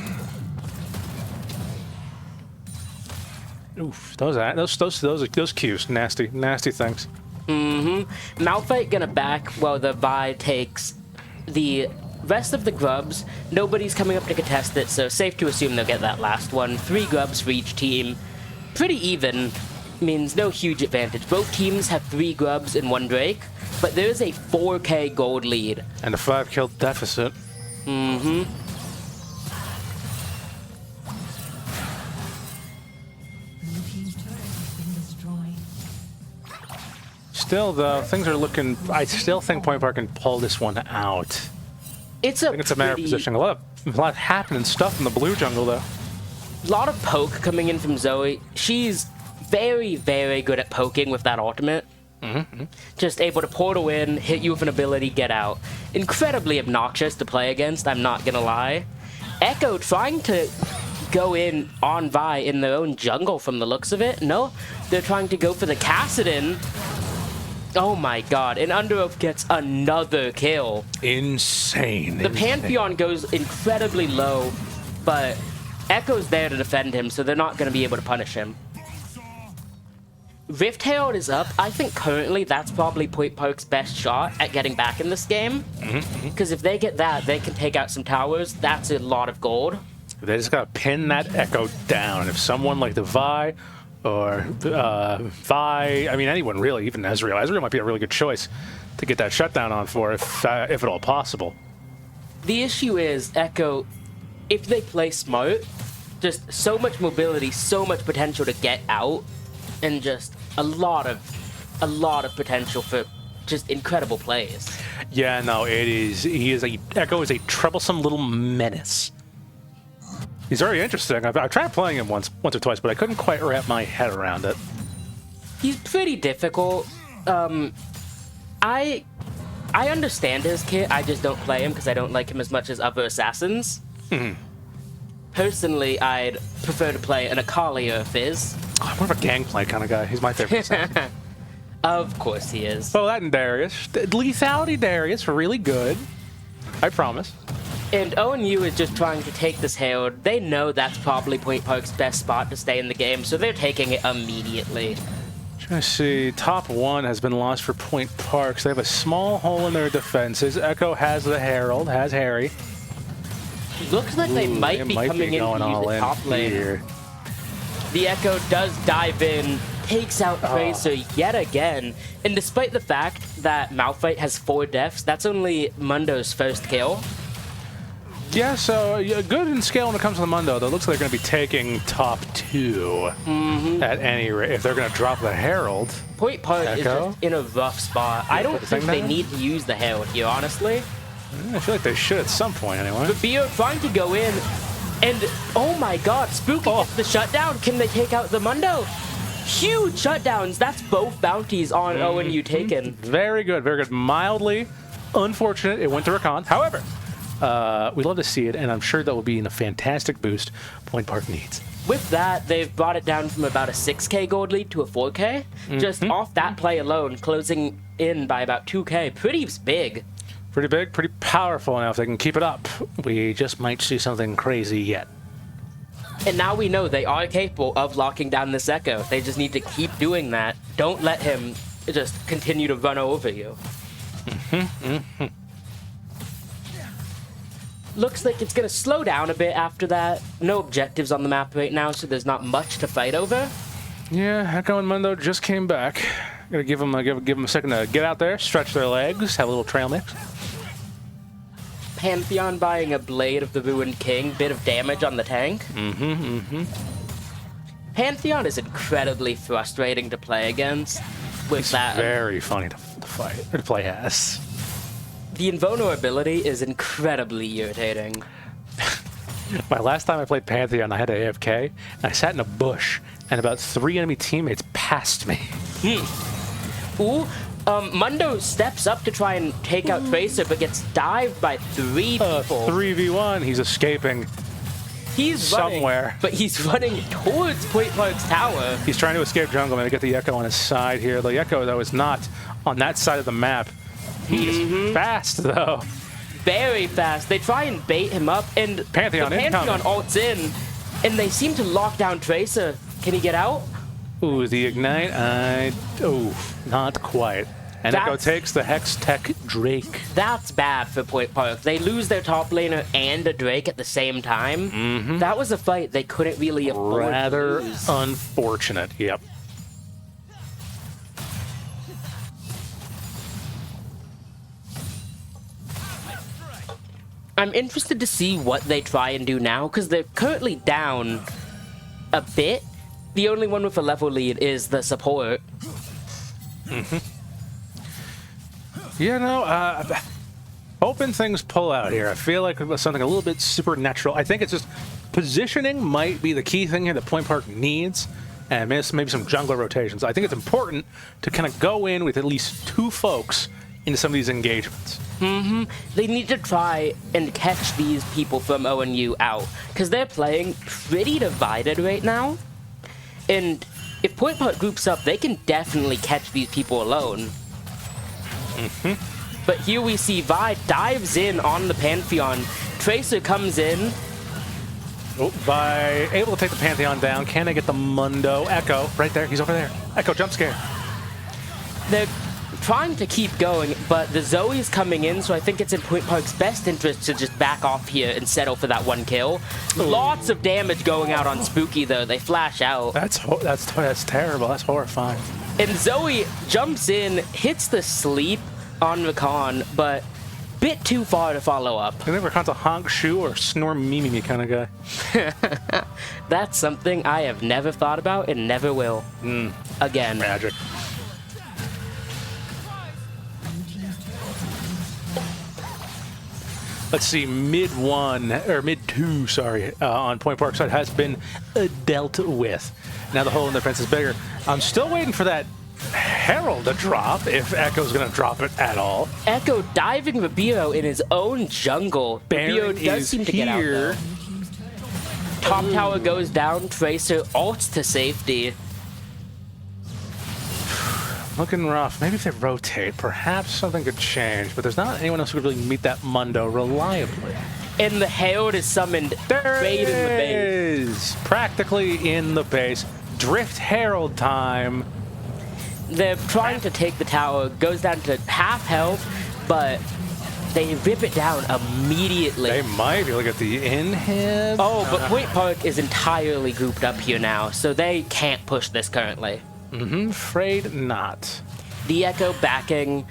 Oof, those Qs, nasty things. Malphite gonna back while the Vi takes the rest of the grubs. Nobody's coming up to contest it, so safe to assume they'll get that last one. 3 grubs for each team. Pretty even. Means no huge advantage. Both teams have 3 grubs and 1 Drake, but there is a 4k gold lead. And a 5-kill deficit. Still, though, things are looking... I still think Point Park can pull this one out. I think it's a matter of positioning. A lot happening stuff in the blue jungle, though. A lot of poke coming in from Zoe. She's very, very good at poking with that ultimate. Just able to portal in, hit you with an ability, get out. Incredibly obnoxious to play against, I'm not gonna lie. Echo trying to go in on Vi in their own jungle from the looks of it. No, they're trying to go for the Kassadin. Oh my god, and Underoath gets another kill. Insane. The Pantheon goes incredibly low, but Echo's there to defend him, so they're not going to be able to punish him. Rift Herald is up. I think currently that's probably Point Park's best shot at getting back in this game. Because if they get that, they can take out some towers. That's a lot of gold. They just got to pin that Echo down. If someone like the Vi or Vi, I mean anyone really, even Ezreal. Ezreal might be a really good choice to get that shutdown on for if at all possible. The issue is Echo, if they play smart, just so much mobility, so much potential to get out, and just a lot of potential for just incredible plays. Yeah, no, it is. Echo is a troublesome little menace. He's very interesting. I've tried playing him once or twice, but I couldn't quite wrap my head around it. He's pretty difficult. I understand his kit. I just don't play him because I don't like him as much as other assassins. Personally, I'd prefer to play an Akali or a Fizz. Oh, I'm more of a gangplank kind of guy. He's my favorite assassin. Of course he is. Oh, that and Darius. Lethality Darius, really good. I promise. And ONU is just trying to take this Herald. They know that's probably Point Park's best spot to stay in the game, so they're taking it immediately. Trying to see, top 1 has been lost for Point Park, so they have a small hole in their defenses. Echo has the Herald, has Harry. Looks like they might be coming in to use the top lane. Here. The Echo does dive in, takes out Tracer yet again, and despite the fact that Malphite has 4 deaths, that's only Mundo's first kill. Yeah, so good in scale when it comes to the Mundo, though. It looks like they're going to be taking top 2 at any rate. If they're going to drop the Herald. Point Park Echo? is just in a rough spot. I don't think they need to use the Herald here, honestly. I feel like they should at some point, anyway. The Bio trying to go in, and oh my god, Spooky gets the shutdown. Can they take out the Mundo? Huge shutdowns. That's both bounties on ONU taken. Very good, very good. Mildly unfortunate it went to Rakan. However, we love to see it, and I'm sure that will be in a fantastic boost Point Park needs. With that, they've brought it down from about a 6k gold lead to a 4k. Just off that play alone, closing in by about 2k. Pretty big. Pretty big, pretty powerful. Now, if they can keep it up, we just might see something crazy yet. And now we know they are capable of locking down this Echo. They just need to keep doing that. Don't let him just continue to run over you. Looks like it's going to slow down a bit after that. No objectives on the map right now, so there's not much to fight over. Yeah, Echo and Mundo just came back. Gonna give them a second to get out there, stretch their legs, have a little trail mix. Pantheon buying a Blade of the Ruined King, bit of damage on the tank. Pantheon is incredibly frustrating to play against. with that. Very funny to fight or to play as. The invulnerability is incredibly irritating. My last time I played Pantheon, I had a AFK, and I sat in a bush, and about 3 enemy teammates passed me. Ooh, Mundo steps up to try and take out Tracer, but gets dived by 3 people. 3v1, he's escaping. He's somewhere. running, but he's running towards Point Park's tower. He's trying to escape jungle. I'm going to get the Echo on his side here. The Echo, though, is not on that side of the map. He is fast, though. Very fast. They try and bait him up, and Pantheon the Pantheon ults in, and they seem to lock down Tracer. Can he get out? Ooh, the Ignite. Oh, not quite. And Echo takes the Hex Tech Drake. That's bad for Point Park. They lose their top laner and a Drake at the same time. That was a fight they couldn't really afford Rather to lose. unfortunate, yep. I'm interested to see what they try and do now, because they're currently down a bit. The only one with a level lead is the support. You know, hoping things pull out here. I feel like it was something a little bit supernatural. I think it's just positioning might be the key thing here that Point Park needs, and maybe some jungler rotations. I think it's important to kind of go in with at least 2 folks into some of these engagements. They need to try and catch these people from ONU out, because they're playing pretty divided right now. And if Point Park groups up, they can definitely catch these people alone. But here we see Vi dives in on the Pantheon. Tracer comes in. Oh, Vi able to take the Pantheon down. Can I get the Mundo? Echo, right there. He's over there. Echo, jump scare. They're trying to keep going, but the Zoe's coming in, so I think it's in Point Park's best interest to just back off here and settle for that 1 kill. Lots of damage going out on Spooky, though. They flash out. That's terrible. That's horrifying. And Zoe jumps in, hits the sleep on Rakan, but bit too far to follow up. I think Rakan's a honk shoe or snore me kind of guy. That's something I have never thought about and never will. Again. Magic. Let's see, mid 2, sorry, on Point Park side has been dealt with. Now the hole in the fence is bigger. I'm still waiting for that Herald to drop, if Echo's going to drop it at all. Echo diving Rabiro in his own jungle. Baron Rabiro does seem to get out, though. Top tower goes down, Tracer ults to safety. Looking rough. Maybe if they rotate, perhaps something could change, but there's not anyone else who could really meet that Mundo reliably. And the Herald is summoned right in the base. Practically in the base. Drift Herald time. They're trying to take the tower, goes down to half health, but they rip it down immediately. They might. You look at the inhib. Oh, but Point Park is entirely grouped up here now, so they can't push this currently. Afraid not. The Echo backing.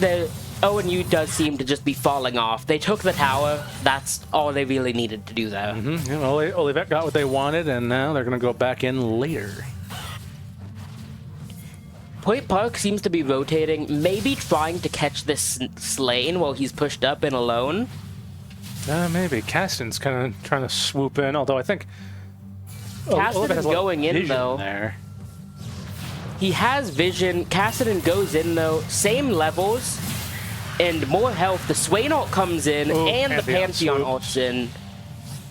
The ONU does seem to just be falling off. They took the tower. That's all they really needed to do there. You know, Olivet got what they wanted, and now they're going to go back in later. Point Park seems to be rotating, maybe trying to catch this Slane while he's pushed up and alone. Maybe. Caston's kind of trying to swoop in, although I think Caston is going in, though. There. He has vision. Cassidon goes in, though. Same levels and more health. The Swain ult comes in, and the Pantheon ults in.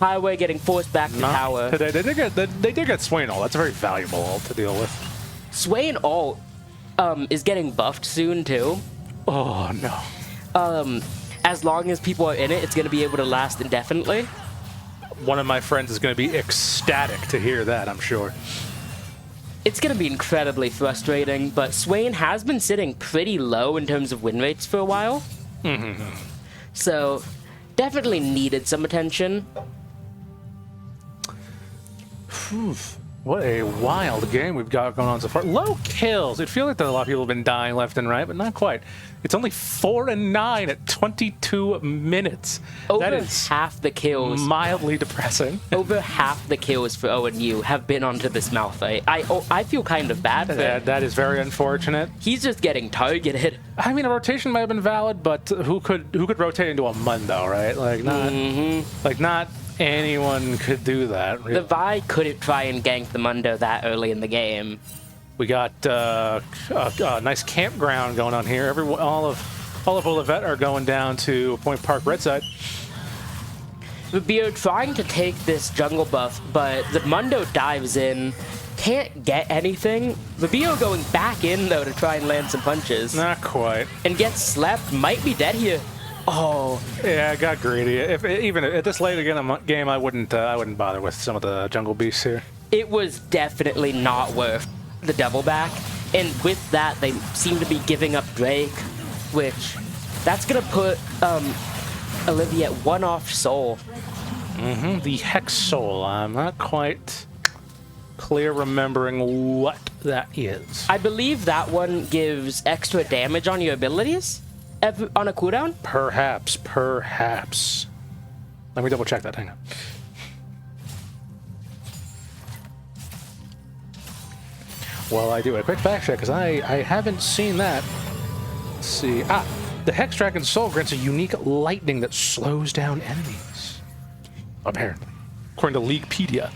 Highway getting forced back to tower. Today. They did get Swain ult. That's a very valuable ult to deal with. Swain ult is getting buffed soon, too. Oh, no. As long as people are in it, it's going to be able to last indefinitely. One of my friends is going to be ecstatic to hear that, I'm sure. It's going to be incredibly frustrating, but Swain has been sitting pretty low in terms of win rates for a while. So, definitely needed some attention. What a wild game we've got going on so far. Low kills. It feels like a lot of people have been dying left and right, but not quite. It's only 4-9 at 22 minutes. Over that is half the kills. Mildly depressing. Over half the kills for ONU have been onto this Malphite. I feel kind of bad for him. That is very unfortunate. He's just getting targeted. I mean, a rotation might have been valid, but who could rotate into a Mundo, right? Like not anyone could do that. Really. The Vi couldn't try and gank the Mundo that early in the game. We got a nice campground going on here. All of Olivet are going down to Point Park red side. Rubio trying to take this jungle buff, but the Mundo dives in, can't get anything. Rubio going back in though to try and land some punches. Not quite. And gets slept, might be dead here. Oh. Yeah, I got greedy. Even at this late in the game, I wouldn't bother with some of the jungle beasts here. It was definitely not worth the double back, and with that they seem to be giving up Drake, which that's gonna put Olivet at 1 off soul. The Hex Soul. I'm not quite clear remembering what that is. I believe that one gives extra damage on your abilities on a cooldown. Perhaps. Let me double check that. Hang on. Well, I do a quick fact check because I haven't seen that. Let's see. The Hex Dragon Soul grants a unique lightning that slows down enemies. Apparently, according to Leaguepedia.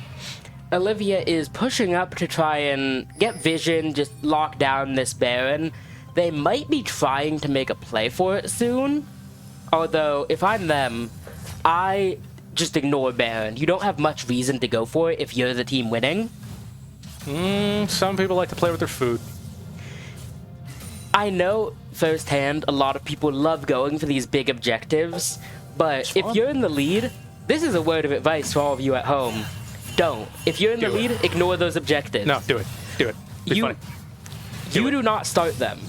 Olivet is pushing up to try and get vision, just lock down this Baron. They might be trying to make a play for it soon. Although, if I'm them, I just ignore Baron. You don't have much reason to go for it if you're the team winning. Some people like to play with their food. I know firsthand a lot of people love going for these big objectives, but if you're in the lead, this is a word of advice for all of you at home. Don't. If you're in the lead, ignore those objectives. No, do it. Do it. Be funny. You do not start them.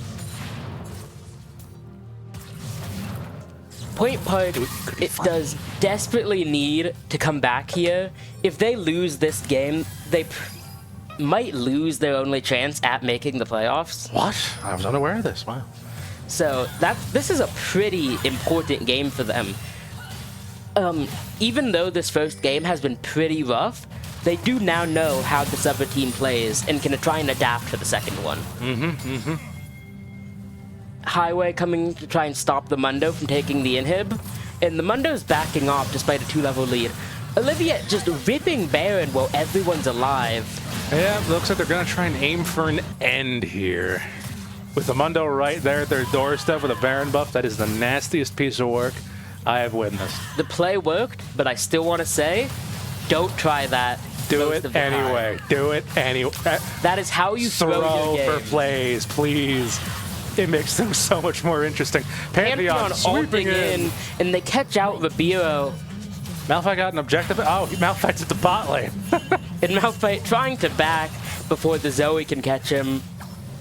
Point Park, it does desperately need to come back here. If they lose this game, they might lose their only chance at making the playoffs. What? I was unaware of this. Wow. So this is a pretty important game for them. Even though this first game has been pretty rough, they do now know how this other team plays and can try and adapt to the second one. Highway coming to try and stop the Mundo from taking the inhib, and the Mundo's backing off despite a 2-level lead. Olivet just ripping Baron while everyone's alive. Yeah, looks like they're going to try and aim for an end here. With the Mundo right there at their doorstep with a Baron buff, that is the nastiest piece of work I have witnessed. The play worked, but I still want to say, don't try that. Do it anyway. Do it anyway. That is how you throw your game. For plays, please. It makes them so much more interesting. Pantheon sweeping in, and they catch out Rubio. Malphite got an objective. Oh, Malphite's at the bot lane. And Malphite trying to back before the Zoe can catch him.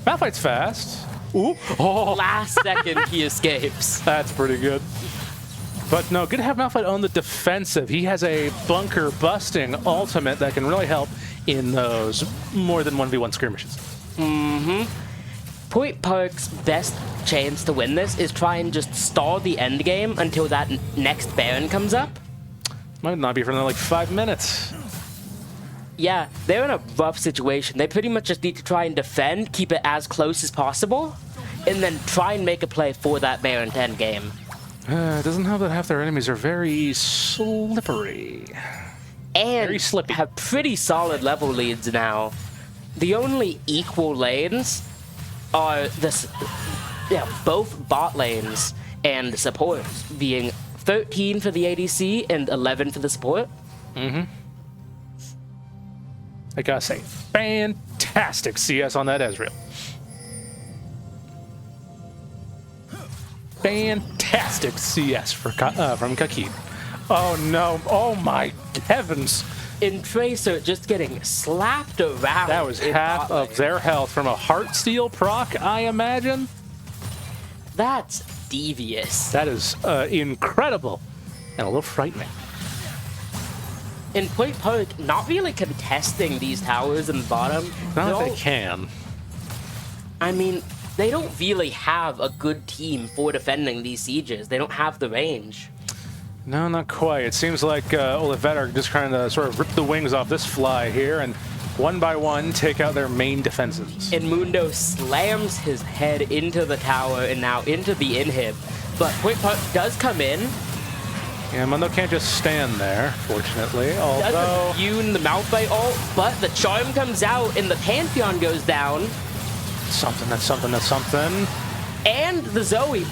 Malphite's fast. Ooh. Oh. Last second he escapes. That's pretty good. But no, good to have Malphite on the defensive. He has a bunker busting ultimate that can really help in those more than 1v1 skirmishes. Point Park's best chance to win this is try and just stall the end game until that next Baron comes up. Might not be for another like 5 minutes. Yeah, they're in a rough situation. They pretty much just need to try and defend, keep it as close as possible, and then try and make a play for that Baron to end game. It doesn't help that half their enemies are very slippery. And very slippy. Have pretty solid level leads now. The only equal lanes are both bot lanes and supports, being 13 for the ADC and 11 for the support. I gotta say, fantastic CS on that Ezreal. Fantastic CS from Kakid. Oh no, oh my heavens. In Tracer just getting slapped around. That was half of their health from a Heartsteel proc, I imagine. That's devious. That is incredible and a little frightening. in Point Park, not really contesting these towers in the bottom. Not if they can. I mean, they don't really have a good team for defending these sieges. They don't have the range. No, not quite. It seems like Olivet are just trying to sort of rip the wings off this fly here and one by one take out their main defenses. And Mundo slams his head into the tower and now into the inhib. But Point Park does come in. Yeah, Mundo can't just stand there, fortunately. Although Doesn't immune the Malphite ult, but the charm comes out and the Pantheon goes down. something, that's something, that's something. And the Zoe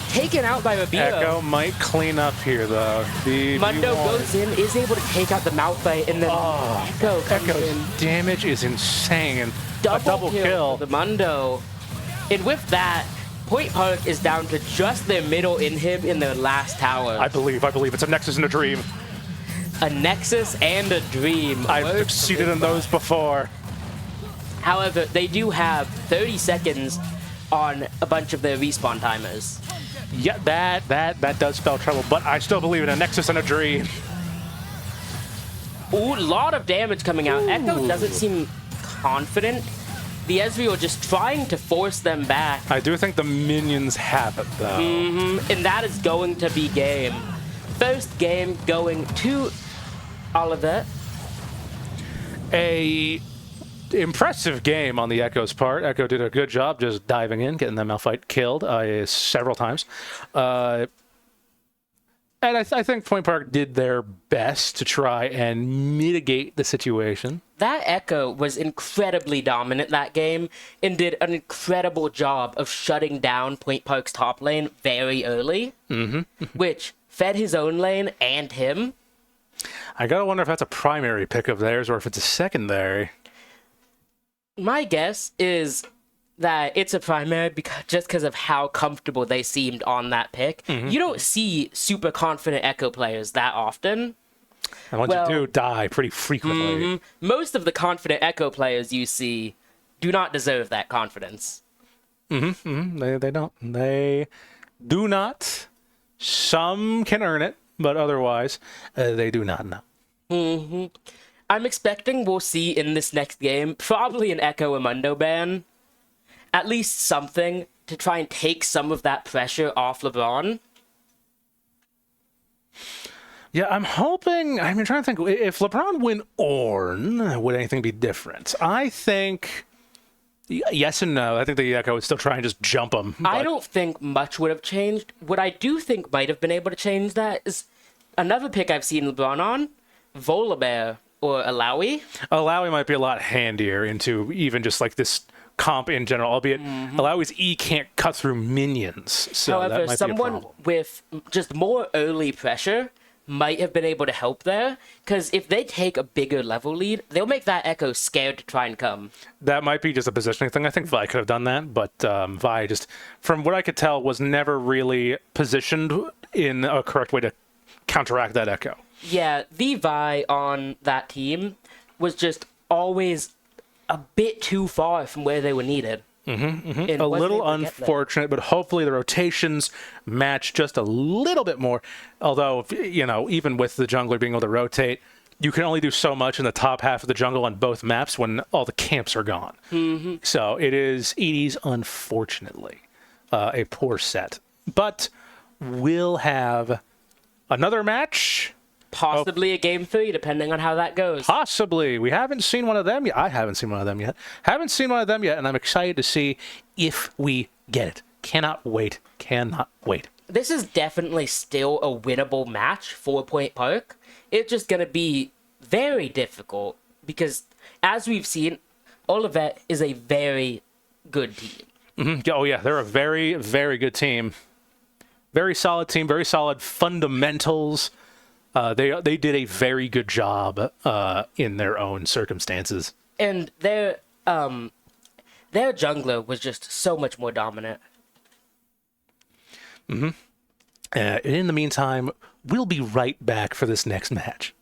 taken out by Rabio. Echo might clean up here, though. Mundo goes in, is able to take out the Malphite, and then Echo comes Echo's in. damage is insane. A Double kill for the Mundo. And with that, Point Park is down to just their middle inhib in their last tower. I believe it's a Nexus and a Dream. A Nexus and a Dream. I've succeeded in those before. However, they do have 30 seconds on a bunch of their respawn timers. Yeah, that does spell trouble, but I still believe in a Nexus and a Dream. Ooh, a lot of damage coming out. Echo doesn't seem confident. The Ezreal just trying to force them back. I do think the minions have it, though. And that is going to be game. First game going to Olivet. A impressive game on the Echo's part. Echo did a good job just diving in, getting the Malphite killed several times. And I think Point Park did their best to try and mitigate the situation. That Echo was incredibly dominant that game and did an incredible job of shutting down Point Park's top lane very early, which fed his own lane and him. I gotta wonder if that's a primary pick of theirs or if it's a secondary. My guess is that it's a primary just because of how comfortable they seemed on that pick. You don't see super confident Echo players that often. And once you do, die pretty frequently. Most of the confident Echo players you see do not deserve that confidence. They don't. They do not. Some can earn it, but otherwise, they do not know. I'm expecting we'll see in this next game probably an Echo Mundo ban. At least something to try and take some of that pressure off LeBron. Yeah, I'm hoping. I'm trying to think. If LeBron win Ornn, would anything be different? I think yes and no. I think the Echo would still try and just jump him. I don't think much would have changed. What I do think might have been able to change that is another pick I've seen LeBron on, Volibear or Alawi. Alawi might be a lot handier into even just like this comp in general, albeit Alawi's E can't cut through minions. So however, that might someone be a problem. with just more early pressure might have been able to help there, because if they take a bigger level lead, they'll make that Echo scared to try and come. That might be just a positioning thing. I think Vi could have done that, but Vi just, from what I could tell, was never really positioned in a correct way to counteract that Echo. Yeah, the Vi on that team was just always a bit too far from where they were needed. A little unfortunate, but hopefully the rotations match just a little bit more. Although, you know, even with the jungler being able to rotate, you can only do so much in the top half of the jungle on both maps when all the camps are gone. So it is unfortunately a poor set. But we'll have another match. Possibly a game 3, depending on how that goes. Possibly. We haven't seen one of them yet. I haven't seen one of them yet. Haven't seen one of them yet, and I'm excited to see if we get it. Cannot wait. Cannot wait. This is definitely still a winnable match for Point Park. It's just going to be very difficult because, as we've seen, Olivet is a very good team. Oh, yeah. They're a very, very good team. Very solid team. Very solid fundamentals. They did a very good job in their own circumstances. And their jungler was just so much more dominant. In the meantime, we'll be right back for this next match.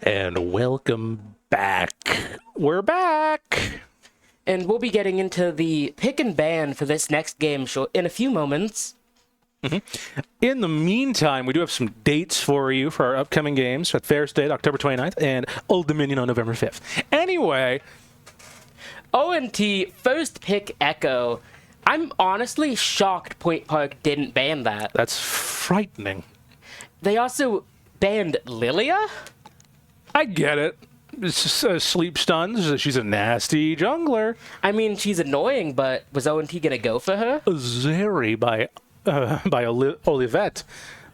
And welcome back. We're back. And we'll be getting into the pick and ban for this next game in a few moments. In the meantime, we do have some dates for you for our upcoming games at Fair State, October 29th, and Old Dominion on November 5th. Anyway, ONT, first pick Echo. I'm honestly shocked Point Park didn't ban that. that's frightening. They also banned Lilia? I get it. It's just sleep stuns. She's a nasty jungler. I mean, she's annoying, but was ONT gonna go for her? Zeri by Olivet.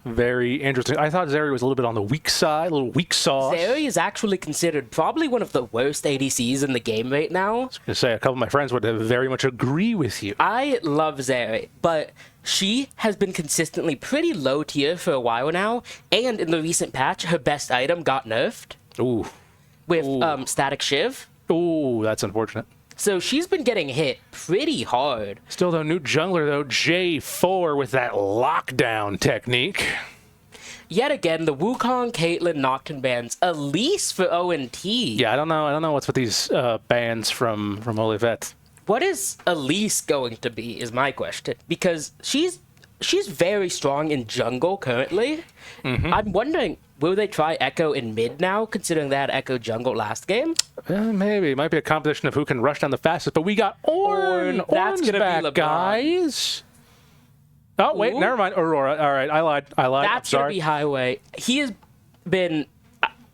Very interesting. I thought Zeri was a little bit on the weak side, a little weak sauce. Zeri is actually considered probably one of the worst ADCs in the game right now. I was going to say, a couple of my friends would very much agree with you. I love Zeri, but she has been consistently pretty low tier for a while now, and in the recent patch, her best item got nerfed Ooh. with Static Shiv. Ooh, that's unfortunate. So she's been getting hit pretty hard. Still, though, new jungler, though, J4 with that lockdown technique. Yet again, the Wukong, Caitlyn, Nocturne bans, Elise for ONT. Yeah, I don't know what's with these bans from Olivet. What is Elise going to be, is my question. Because she's very strong in jungle currently. I'm wondering, will they try Echo in mid now, considering they had Echo jungle last game? Maybe. It might be a competition of who can rush down the fastest, but we got Ornn. That's Ornn's gonna be back, LeBron. guys. Oh, wait, Ooh. never mind. Aurora. All right, I lied. That's I'm going to sorry. be Highway. He has been...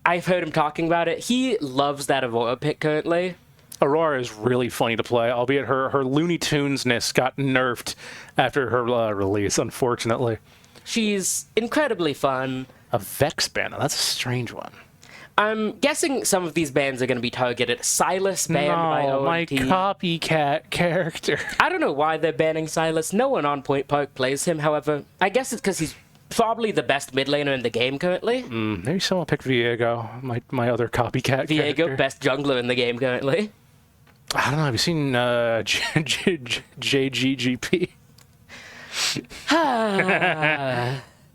I've heard him talking about it. He loves that Aurora pick currently. Aurora is really funny to play, albeit her Looney Tunes-ness got nerfed after her release, unfortunately. She's incredibly fun. A Vex ban. That's a strange one. I'm guessing some of these bans are going to be targeted. Silas banned by ONT. My copycat character. I don't know why they're banning Silas. No one on Point Park plays him, however. I guess it's because he's probably the best mid laner in the game currently. Maybe someone picked Viego, my other copycat Viego, character. best jungler in the game currently. I don't know. Have you seen JGGP?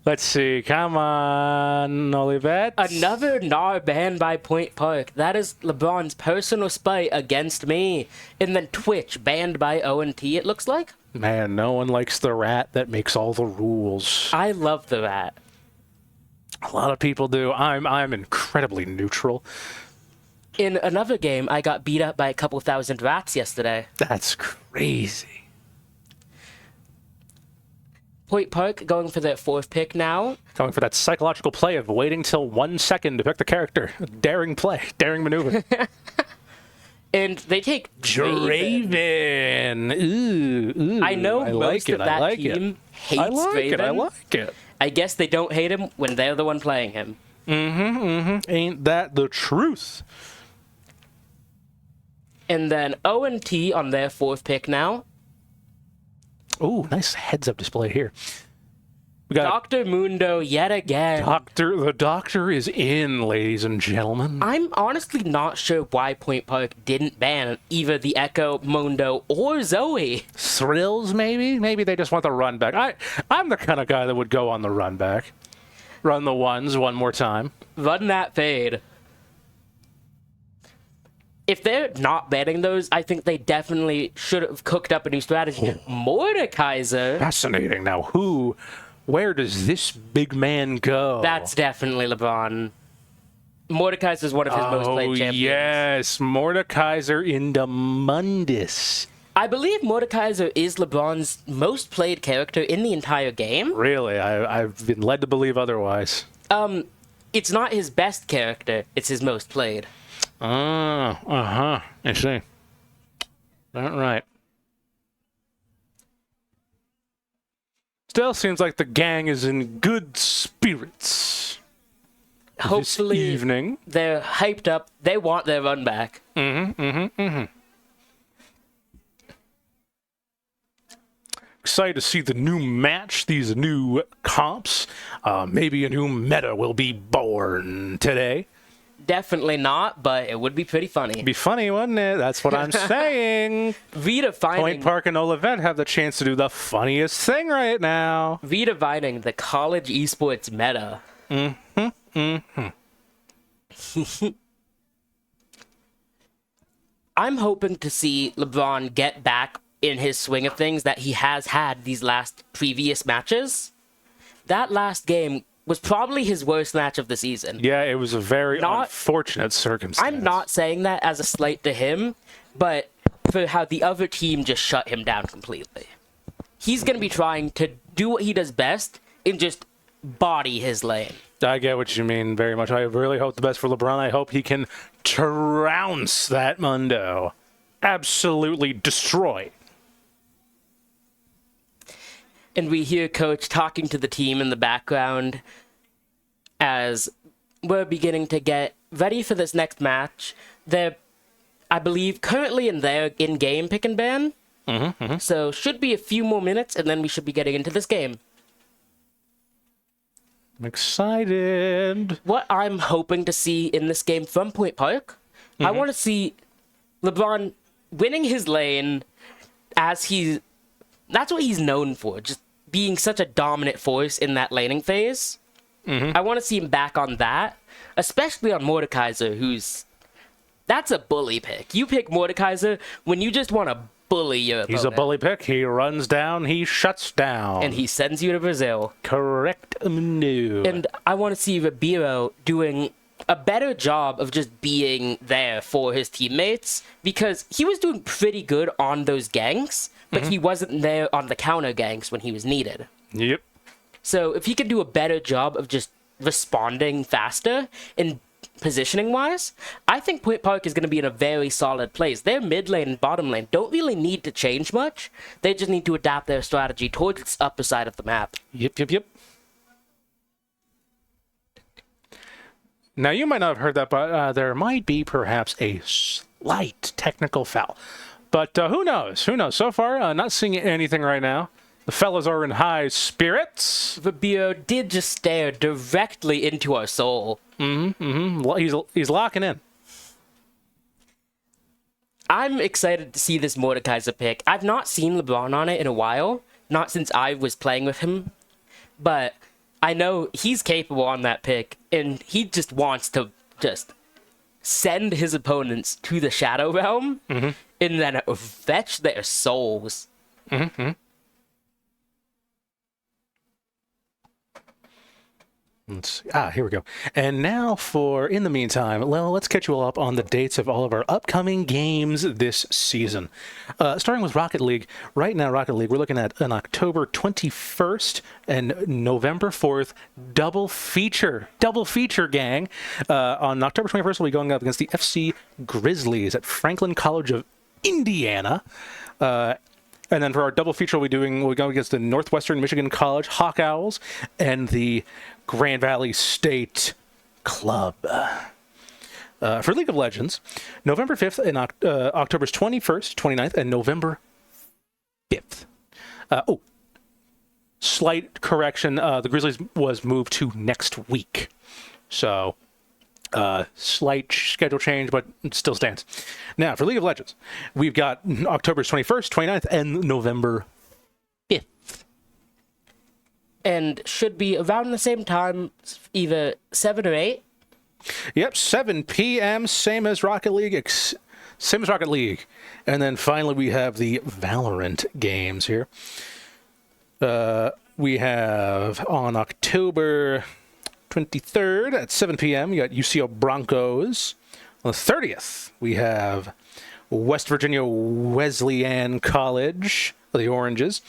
Let's see. Come on, Olivet. Another Gnar banned by Point Park. That is LeBron's personal spite against me. And then Twitch banned by ONT, it looks like. Man, no one likes the rat that makes all the rules. I love the rat. A lot of people do. I'm incredibly neutral. In another game, I got beat up by a couple thousand rats yesterday. That's crazy. Point Park going for their fourth pick now. Going for that psychological play of waiting till 1 second to pick the character. Daring play, daring maneuver. And they take Draven. Ooh, I know most of that team hates Draven. I like it. I guess they don't hate him when they're the one playing him. Ain't that the truth? And then ONT on their fourth pick now. Ooh, nice heads-up display here. We got Dr. Mundo yet again. the doctor is in, ladies and gentlemen. I'm honestly not sure why Point Park didn't ban either the Echo, Mundo, or Zoe. Thrills, maybe? Maybe they just want the run back. I'm the kind of guy that would go on the run back. Run the ones one more time. Run that fade. If they're not banning those, I think they definitely should have cooked up a new strategy. Mordekaiser. Fascinating. Now, where does this big man go? That's definitely LeBron. Mordekaiser is one of his most played champions. Yes, Mordekaiser in the Mundus. I believe Mordekaiser is LeBron's most played character in the entire game. Really? I've been led to believe otherwise. It's not his best character, it's his most played. I see. All right. Still seems like the gang is in good spirits. Hopefully, this evening. They're hyped up. They want their run back. Excited to see the new match, these new comps. Maybe a new meta will be born today. Definitely not, but it would be pretty funny. Be funny, wouldn't it? That's what I'm saying. Redefining Point Park and Olivet have the chance to do the funniest thing right now. redefining the college esports meta. I'm hoping to see LeBron get back in his swing of things that he has had these last previous matches. That last game was probably his worst match of the season. Yeah, it was a very unfortunate circumstance. I'm not saying that as a slight to him, but for how the other team just shut him down completely. He's going to be trying to do what he does best and just body his lane. I get what you mean very much. I really hope the best for LeBron. I hope he can trounce that Mundo. Absolutely destroy. And we hear Coach talking to the team in the background as we're beginning to get ready for this next match. They're, I believe, currently in their in-game pick and ban. So should be a few more minutes, and then we should be getting into this game. I'm excited. What I'm hoping to see in this game from Point Park, I want to see LeBron winning his lane as that's what he's known for, just being such a dominant force in that laning phase. I want to see him back on that, especially on Mordekaiser, that's a bully pick. You pick Mordekaiser when you just want to bully your opponent. He's a bully pick. He runs down, he shuts down. And he sends you to Brazil. Correct. No. And I want to see Ribeiro doing a better job of just being there for his teammates, because he was doing pretty good on those ganks, but he wasn't there on the counter ganks when he was needed. Yep. So if he could do a better job of just responding faster and positioning-wise, I think Point Park is going to be in a very solid place. Their mid lane and bottom lane don't really need to change much. They just need to adapt their strategy towards its upper side of the map. Yep. Now, you might not have heard that, but there might be perhaps a slight technical foul. But who knows? Who knows? So far, not seeing anything right now. The fellas are in high spirits. Ribeiro did just stare directly into our soul. He's locking in. I'm excited to see this Mordekaiser pick. I've not seen LeBron on it in a while, not since I was playing with him, but I know he's capable on that pick, and he just wants to just send his opponents to the Shadow Realm and then fetch their souls. Let's see. Here we go. And now in the meantime, let's catch you all up on the dates of all of our upcoming games this season. Starting with Rocket League. Right now, Rocket League, we're looking at an October 21st and November 4th double feature gang. On October 21st, we'll be going up against the FC Grizzlies at Franklin College of Indiana. And then for our double feature, we're going against the Northwestern Michigan College Hawk Owls and the Grand Valley State Club. For League of Legends, November 5th and October's 21st, 29th, and November 5th. Slight correction. The Grizzlies was moved to next week. So, slight schedule change, but it still stands. Now, for League of Legends, we've got October's 21st, 29th, and November 5th. And should be around the same time, either 7 or 8. Yep, 7 p.m., same as Rocket League. And then finally, we have the Valorant games here. We have on October 23rd at 7 p.m., you got UCO Broncos. On the 30th, we have West Virginia Wesleyan College, the Oranges,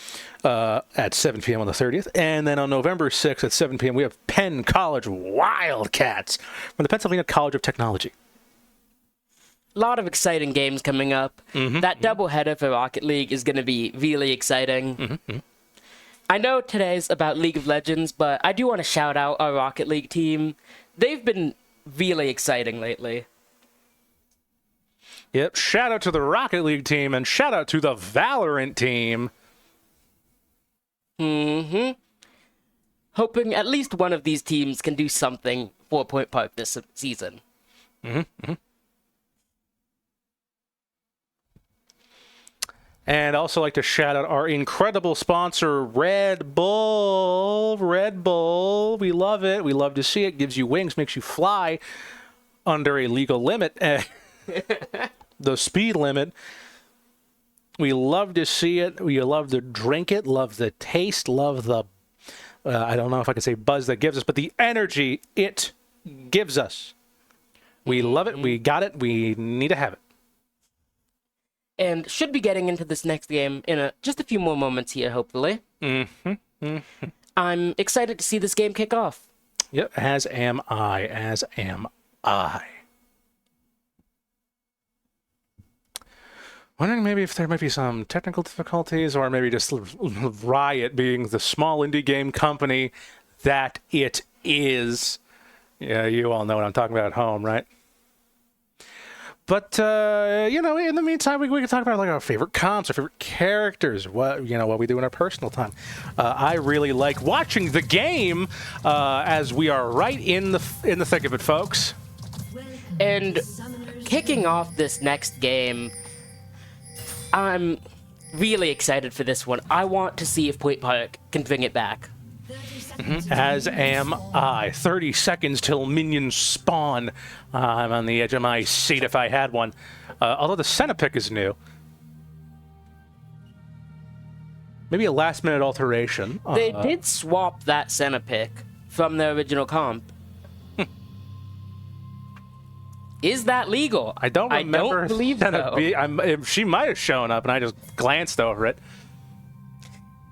at 7 p.m. on the 30th. And then on November 6th at 7 p.m., we have Penn College Wildcats from the Pennsylvania College of Technology. A lot of exciting games coming up. That doubleheader for Rocket League is going to be really exciting. I know today's about League of Legends, but I do want to shout out our Rocket League team. They've been really exciting lately. Yep, shout out to the Rocket League team and shout out to the Valorant team. Hoping at least one of these teams can do something for Point Park this season. And also like to shout out our incredible sponsor, Red Bull. Red Bull, we love it. We love to see it. Gives you wings, makes you fly. under a legal limit. The speed limit. We love to see it. We love to drink it. Love the taste. Love the, I don't know if I can say buzz that gives us, but the energy it gives us. We love it. We got it. We need to have it. And should be getting into this next game in just a few more moments here, hopefully. I'm excited to see this game kick off. Yep, as am I. As am I. Wondering maybe if there might be some technical difficulties, or maybe just Riot being the small indie game company that it is. Yeah, you all know what I'm talking about at home, right? But, you know, in the meantime, we can talk about like our favorite comps, our favorite characters, what we do in our personal time. I really like watching the game as we are right in the thick of it, folks. And kicking off this next game, I'm really excited for this one. I want to see if Point Park can bring it back. As am I. 30 seconds till minions spawn. I'm on the edge of my seat if I had one. Although the center pick is new. Maybe a last-minute alteration. They did swap that center pick from the original comp. Is that legal? I don't remember. I don't believe so. She might have shown up, and I just glanced over it.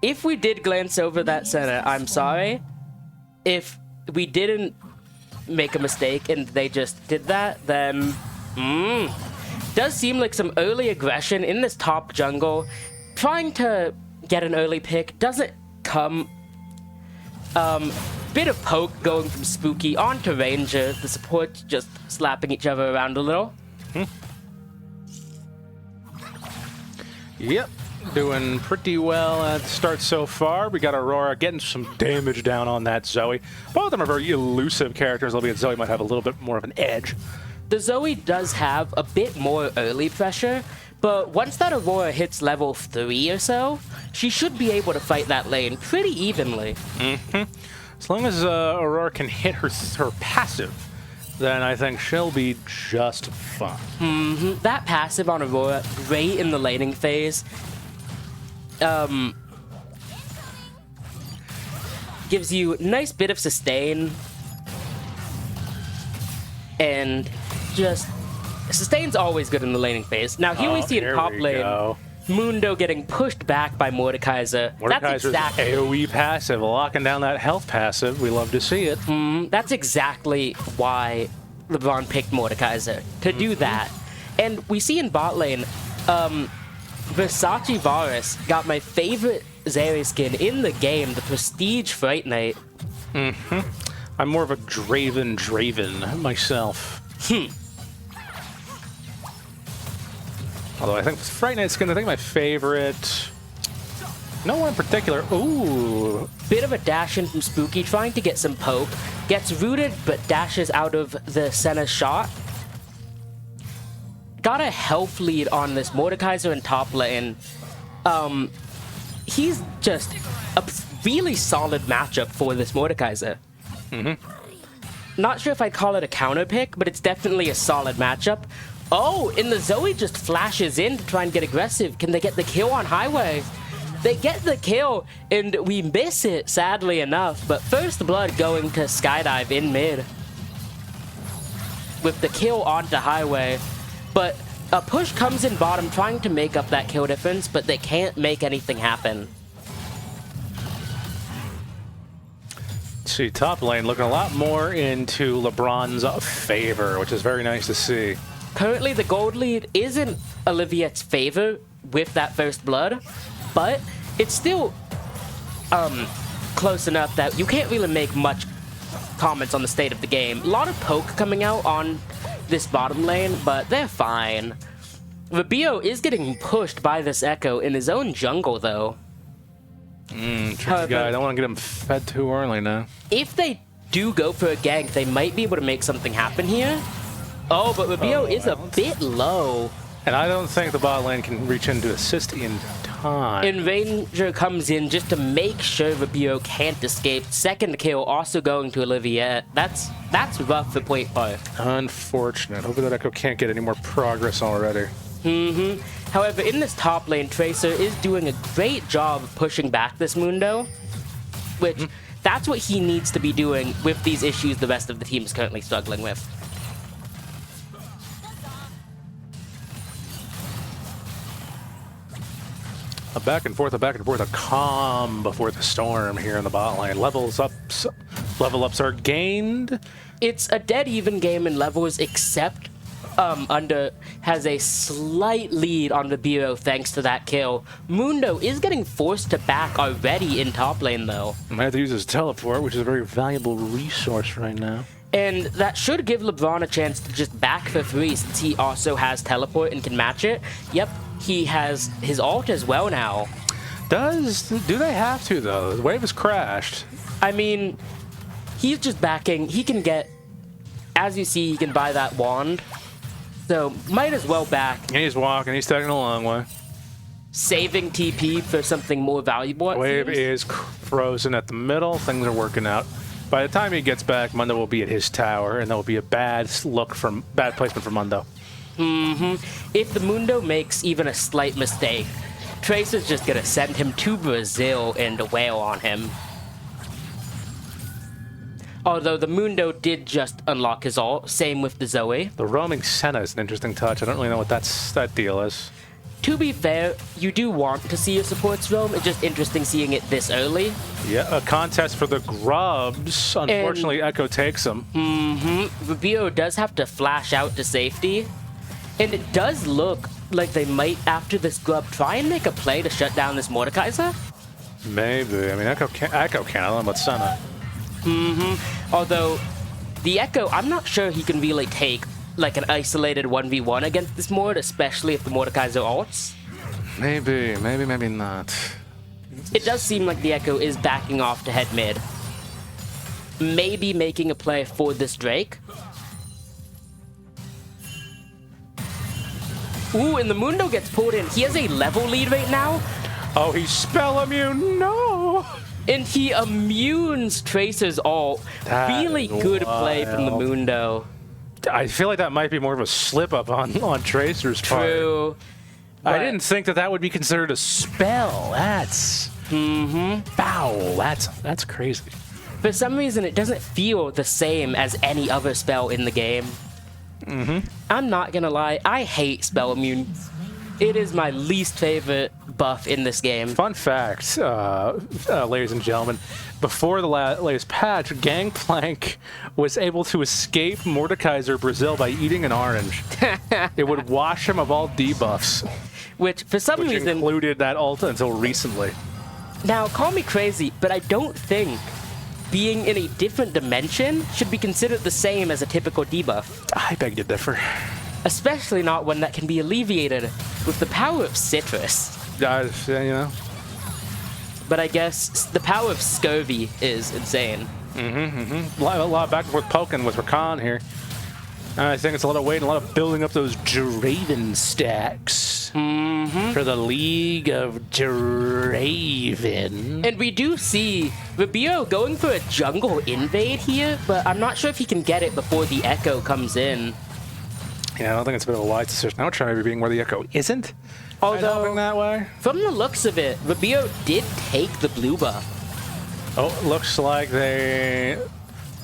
If we did glance over that center, I'm sorry. If we didn't make a mistake and they just did that, then does seem like some early aggression in this top jungle. Trying to get an early pick doesn't come. Bit of poke going from Spooky onto Ranger. The support just slapping each other around a little. Yep. Doing pretty well at the start so far. We got Aurora getting some damage down on that Zoe. Both of them are very elusive characters, albeit Zoe might have a little bit more of an edge. The Zoe does have a bit more early pressure, but once that Aurora hits level 3 or so, she should be able to fight that lane pretty evenly. As long as Aurora can hit her passive, then I think she'll be just fine. That passive on Aurora, great in the laning phase. Gives you a nice bit of sustain, and just sustain's always good in the laning phase. Now here we see in top lane Mundo getting pushed back by Mordekaiser. That's exactly AoE passive, locking down that health passive. We love to see it. That's exactly why LeBron picked Mordekaiser, to do that. And we see in bot lane, Versace Varus got my favorite Zeri skin in the game, the Prestige Fright Knight. I'm more of a Draven myself. Although I think Fright Knight skin, I think my favorite... No one in particular. Ooh. Bit of a dash in from Spooky, trying to get some poke. Gets rooted, but dashes out of the center shot. Got a health lead on this Mordekaiser in top lane. He's just a really solid matchup for this Mordekaiser. Not sure if I'd call it a counter pick, but it's definitely a solid matchup. Oh, and the Zoe just flashes in to try and get aggressive. Can they get the kill on Highway? They get the kill, and we miss it, sadly enough. But first blood going to Skydive in mid. With the kill onto Highway. But a push comes in bottom, trying to make up that kill difference, but they can't make anything happen. See, top lane looking a lot more into LeBron's favor, which is very nice to see. Currently, the gold lead is in Olivet's favor with that first blood, but it's still close enough that you can't really make much comments on the state of the game. A lot of poke coming out on this bottom lane, but they're fine. Rabio is getting pushed by this Echo in his own jungle, though. Tricky guy. I don't want to get him fed too early now. If they do go for a gank, they might be able to make something happen here. Oh, but Rabio is a bit low. And I don't think the bot lane can reach in to assist in time. And Ranger comes in just to make sure Rabio can't escape. Second kill also going to Olivet. That's rough for Point Park. Unfortunate. Hopefully that Echo can't get any more progress already. However, in this top lane, Tracer is doing a great job of pushing back this Mundo, which that's what he needs to be doing with these issues the rest of the team is currently struggling with. A back and forth, a calm before the storm here in the bot lane. Level ups are gained. It's a dead even game in levels, except Under has a slight lead on the Bureau thanks to that kill. Mundo is getting forced to back already in top lane though. Might have to use his teleport, which is a very valuable resource right now. And that should give LeBron a chance to just back for free since he also has teleport and can match it. Yep, he has his ult as well now. Do they have to though? The wave has crashed. I mean, he's just backing. He can get, as you see, he can buy that wand. So might as well back. And he's walking, he's taking a long way. Saving TP for something more valuable. Wave is frozen at the middle. Things are working out. By the time he gets back, Mundo will be at his tower, and that will be a bad placement for Mundo. If the Mundo makes even a slight mistake, Tracer's just gonna send him to Brazil and wail on him. Although the Mundo did just unlock his ult, same with the Zoe. The roaming Senna is an interesting touch. I don't really know what that deal is. To be fair, you do want to see your supports roam. It's just interesting seeing it this early. Yeah, a contest for the grubs. Unfortunately, Echo takes him. Rabio does have to flash out to safety. And it does look like they might, after this grub, try and make a play to shut down this Mordekaiser. Maybe. I mean, Echo can't. I don't know about Senna. Although, the Echo, I'm not sure he can really take like an isolated 1v1 against this Mord, especially if the Mordekaiser ults. Maybe not. It does seem like the Echo is backing off to head mid. Maybe making a play for this Drake. Ooh, and the Mundo gets pulled in. He has a level lead right now. Oh, he's spell immune. No! And he immunes Tracer's ult. Really good play from the Mundo. I feel like that might be more of a slip-up on Tracer's part. True. I didn't think that would be considered a spell. That's... Foul. That's crazy. For some reason, it doesn't feel the same as any other spell in the game. I'm not gonna lie, I hate spell immune. It is my least favorite buff in this game. Fun fact, ladies and gentlemen, before the latest patch, Gangplank was able to escape Mordekaiser Brazil by eating an orange. It would wash him of all debuffs. Which, for some reason... included that ult until recently. Now, call me crazy, but I don't think being in a different dimension should be considered the same as a typical debuff. I beg to differ. Especially not one that can be alleviated with the power of citrus. You know. But I guess the power of scurvy is insane. A lot of back and forth poking with Rakan here. I think it's a lot of waiting, a lot of building up those Draven stacks for the League of Draven. And we do see Rabio going for a jungle invade here, but I'm not sure if he can get it before the Echo comes in. Yeah, I don't think it's a bit of a wise decision. I would try maybe being where the Echo isn't. Although, that way. From the looks of it, Rabio did take the blue buff. Oh, it looks like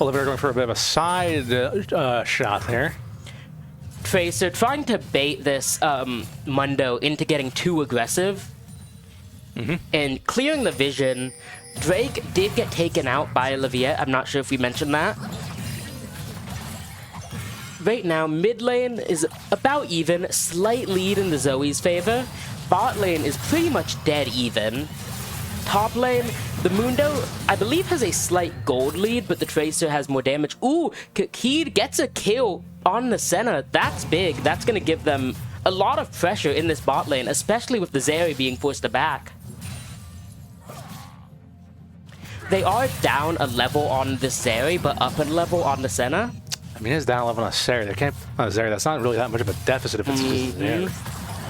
Olivet are going for a bit of a side shot there. Tracer trying to bait this Mundo into getting too aggressive. And clearing the vision. Drake did get taken out by Olivet. I'm not sure if we mentioned that. Right now, mid lane is about even, slight lead in the Zoe's favor. Bot lane is pretty much dead even. Top lane, the Mundo, I believe, has a slight gold lead, but the Tracer has more damage. Ooh, Kakid gets a kill on the Senna. That's big. That's going to give them a lot of pressure in this bot lane, especially with the Zeri being forced to back. They are down a level on the Zeri, but up a level on the Senna. I mean, it's down 11 on Zeri. They can't on Zeri. That's not really that much of a deficit if it's just there.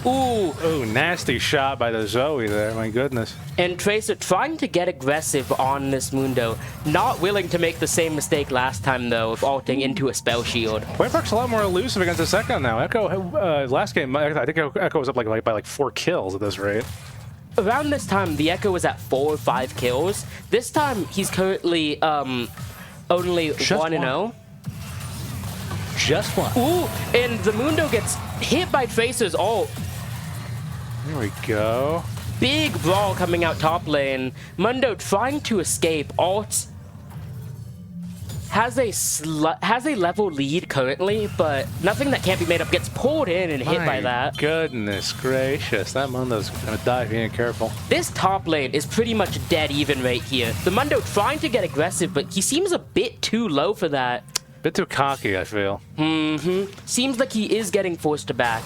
Ooh, Ooh, nasty shot by the Zoe there. My goodness. and Tracer trying to get aggressive on this Mundo. Not willing to make the same mistake last time, though, of ulting into a spell shield. Point Park's a lot more elusive against the Echo now. Echo, last game, I think Echo was up by like 4 kills at this rate. Around this time, the Echo was at 4 or 5 kills. This time, he's currently only Just 1-0. Just one. Ooh, and the Mundo gets hit by Tracer's ult. There we go. Big brawl coming out top lane. Mundo trying to escape. Alt has a level lead currently, but nothing that can't be made up. Gets pulled in and hit by that. Goodness gracious, that Mundo's gonna die if you ain't careful. This top lane is pretty much dead even right here. The Mundo trying to get aggressive, but he seems a bit too low for that. Bit too cocky, I feel. Seems like he is getting forced to back.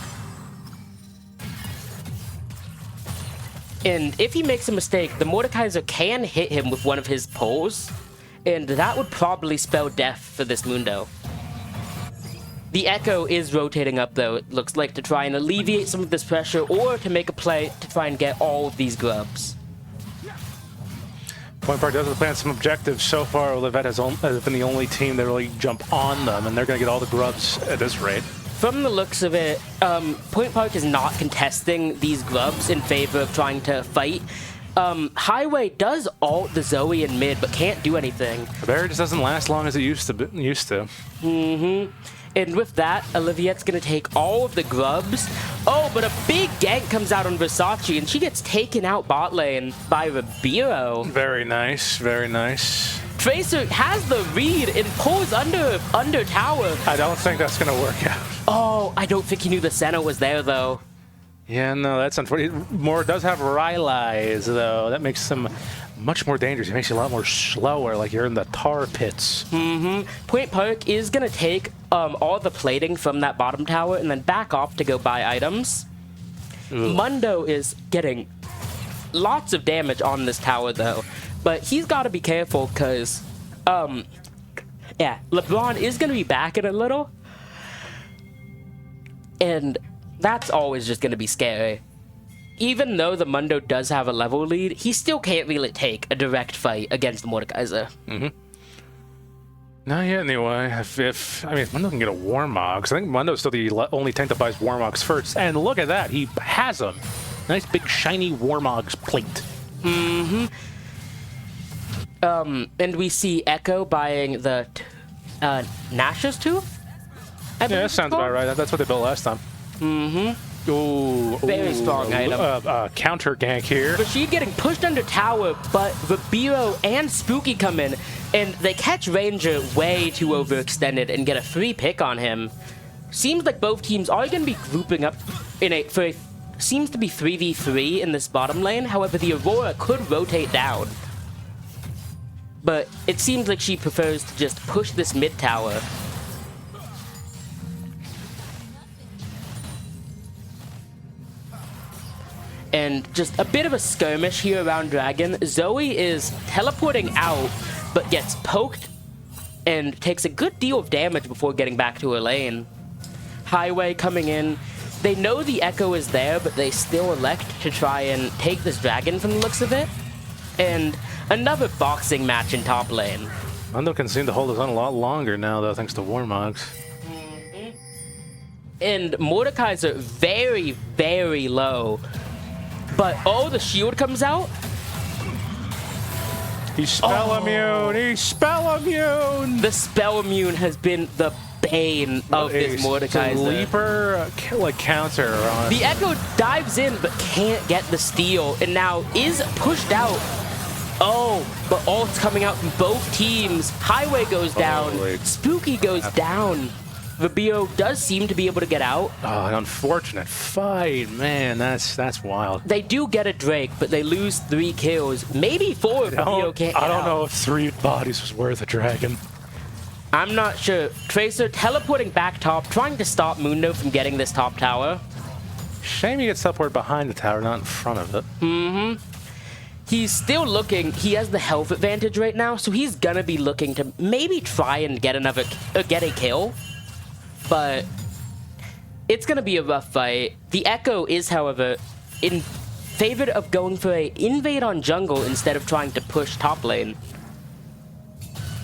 And if he makes a mistake, the Mordekaiser can hit him with one of his pulls, and that would probably spell death for this Mundo. The Echo is rotating up, though, it looks like, to try and alleviate some of this pressure, or to make a play to try and get all of these grubs. Point Park does plan some objectives. So far, Olivet has been the only team that really jump on them, and they're going to get all the grubs at this rate. From the looks of it, Point Park is not contesting these grubs in favor of trying to fight. Highway does ult the Zoe in mid, but can't do anything. The barrier just doesn't last long as it used to. And with that, Oliviet's gonna take all of the grubs. Oh, but a big gank comes out on Versace, and she gets taken out bot lane by Ribeiro. Very nice, very nice. Tracer has the read and pulls under tower. I don't think that's going to work out. Oh, I don't think he knew the Senna was there, though. Yeah, no, that's unfortunate. Moore does have Rylai's, though. That makes him much more dangerous. It makes you a lot more slower, like you're in the tar pits. Point Park is going to take all the plating from that bottom tower and then back off to go buy items. Ugh. Mundo is getting lots of damage on this tower, though. But he's got to be careful because, yeah, LeBron is going to be back in a little. And that's always just going to be scary. Even though the Mundo does have a level lead, he still can't really take a direct fight against the Mordekaiser. Not yet, anyway. If Mundo can get a Warmog, because I think Mundo's still the only tank that buys Warmogs first. And look at that, he has them. Nice big shiny Warmogs plate. And we see Echo buying the Nash's Tooth? Yeah, that sounds about right. That's what they built last time. Ooh, Very strong item. Counter gank here. Rashid getting pushed under tower, but Ribeiro and Spooky come in, and they catch Ranger way too overextended and get a free pick on him. Seems like both teams are going to be grouping up seems to be 3v3 in this bottom lane. However, the Aurora could rotate down. But it seems like she prefers to just push this mid tower. And just a bit of a skirmish here around Dragon. Zoe is teleporting out, but gets poked and takes a good deal of damage before getting back to her lane. Highway coming in. They know the Echo is there, but they still elect to try and take this Dragon from the looks of it. And another boxing match in top lane. Mundo can seem to hold his own a lot longer now, though, thanks to Warmogs. And Mordekaiser very, very low. But, oh, the shield comes out. He's spell immune! He's spell immune! The spell immune has been the bane of this Mordekaiser. Sleeper, like, counter on... The Echo dives in, but can't get the steal, and now is pushed out. Oh, but ult's coming out from both teams. Highway goes down. Spooky goes down. Ribeiro does seem to be able to get out. Oh, an unfortunate fight, man. That's wild. They do get a Drake, but they lose 3 kills. Maybe 4 if Ribeiro can't get I don't out. know if 3 bodies was worth a dragon. I'm not sure. Tracer teleporting back top, trying to stop Mundo from getting this top tower. Shame he gets teleported behind the tower, not in front of it. He's still looking. He has the health advantage right now, so he's gonna be looking to maybe try and get a kill. But It's going to be a rough fight. The Echo is, however, in favor of going for a invade on jungle instead of trying to push top lane,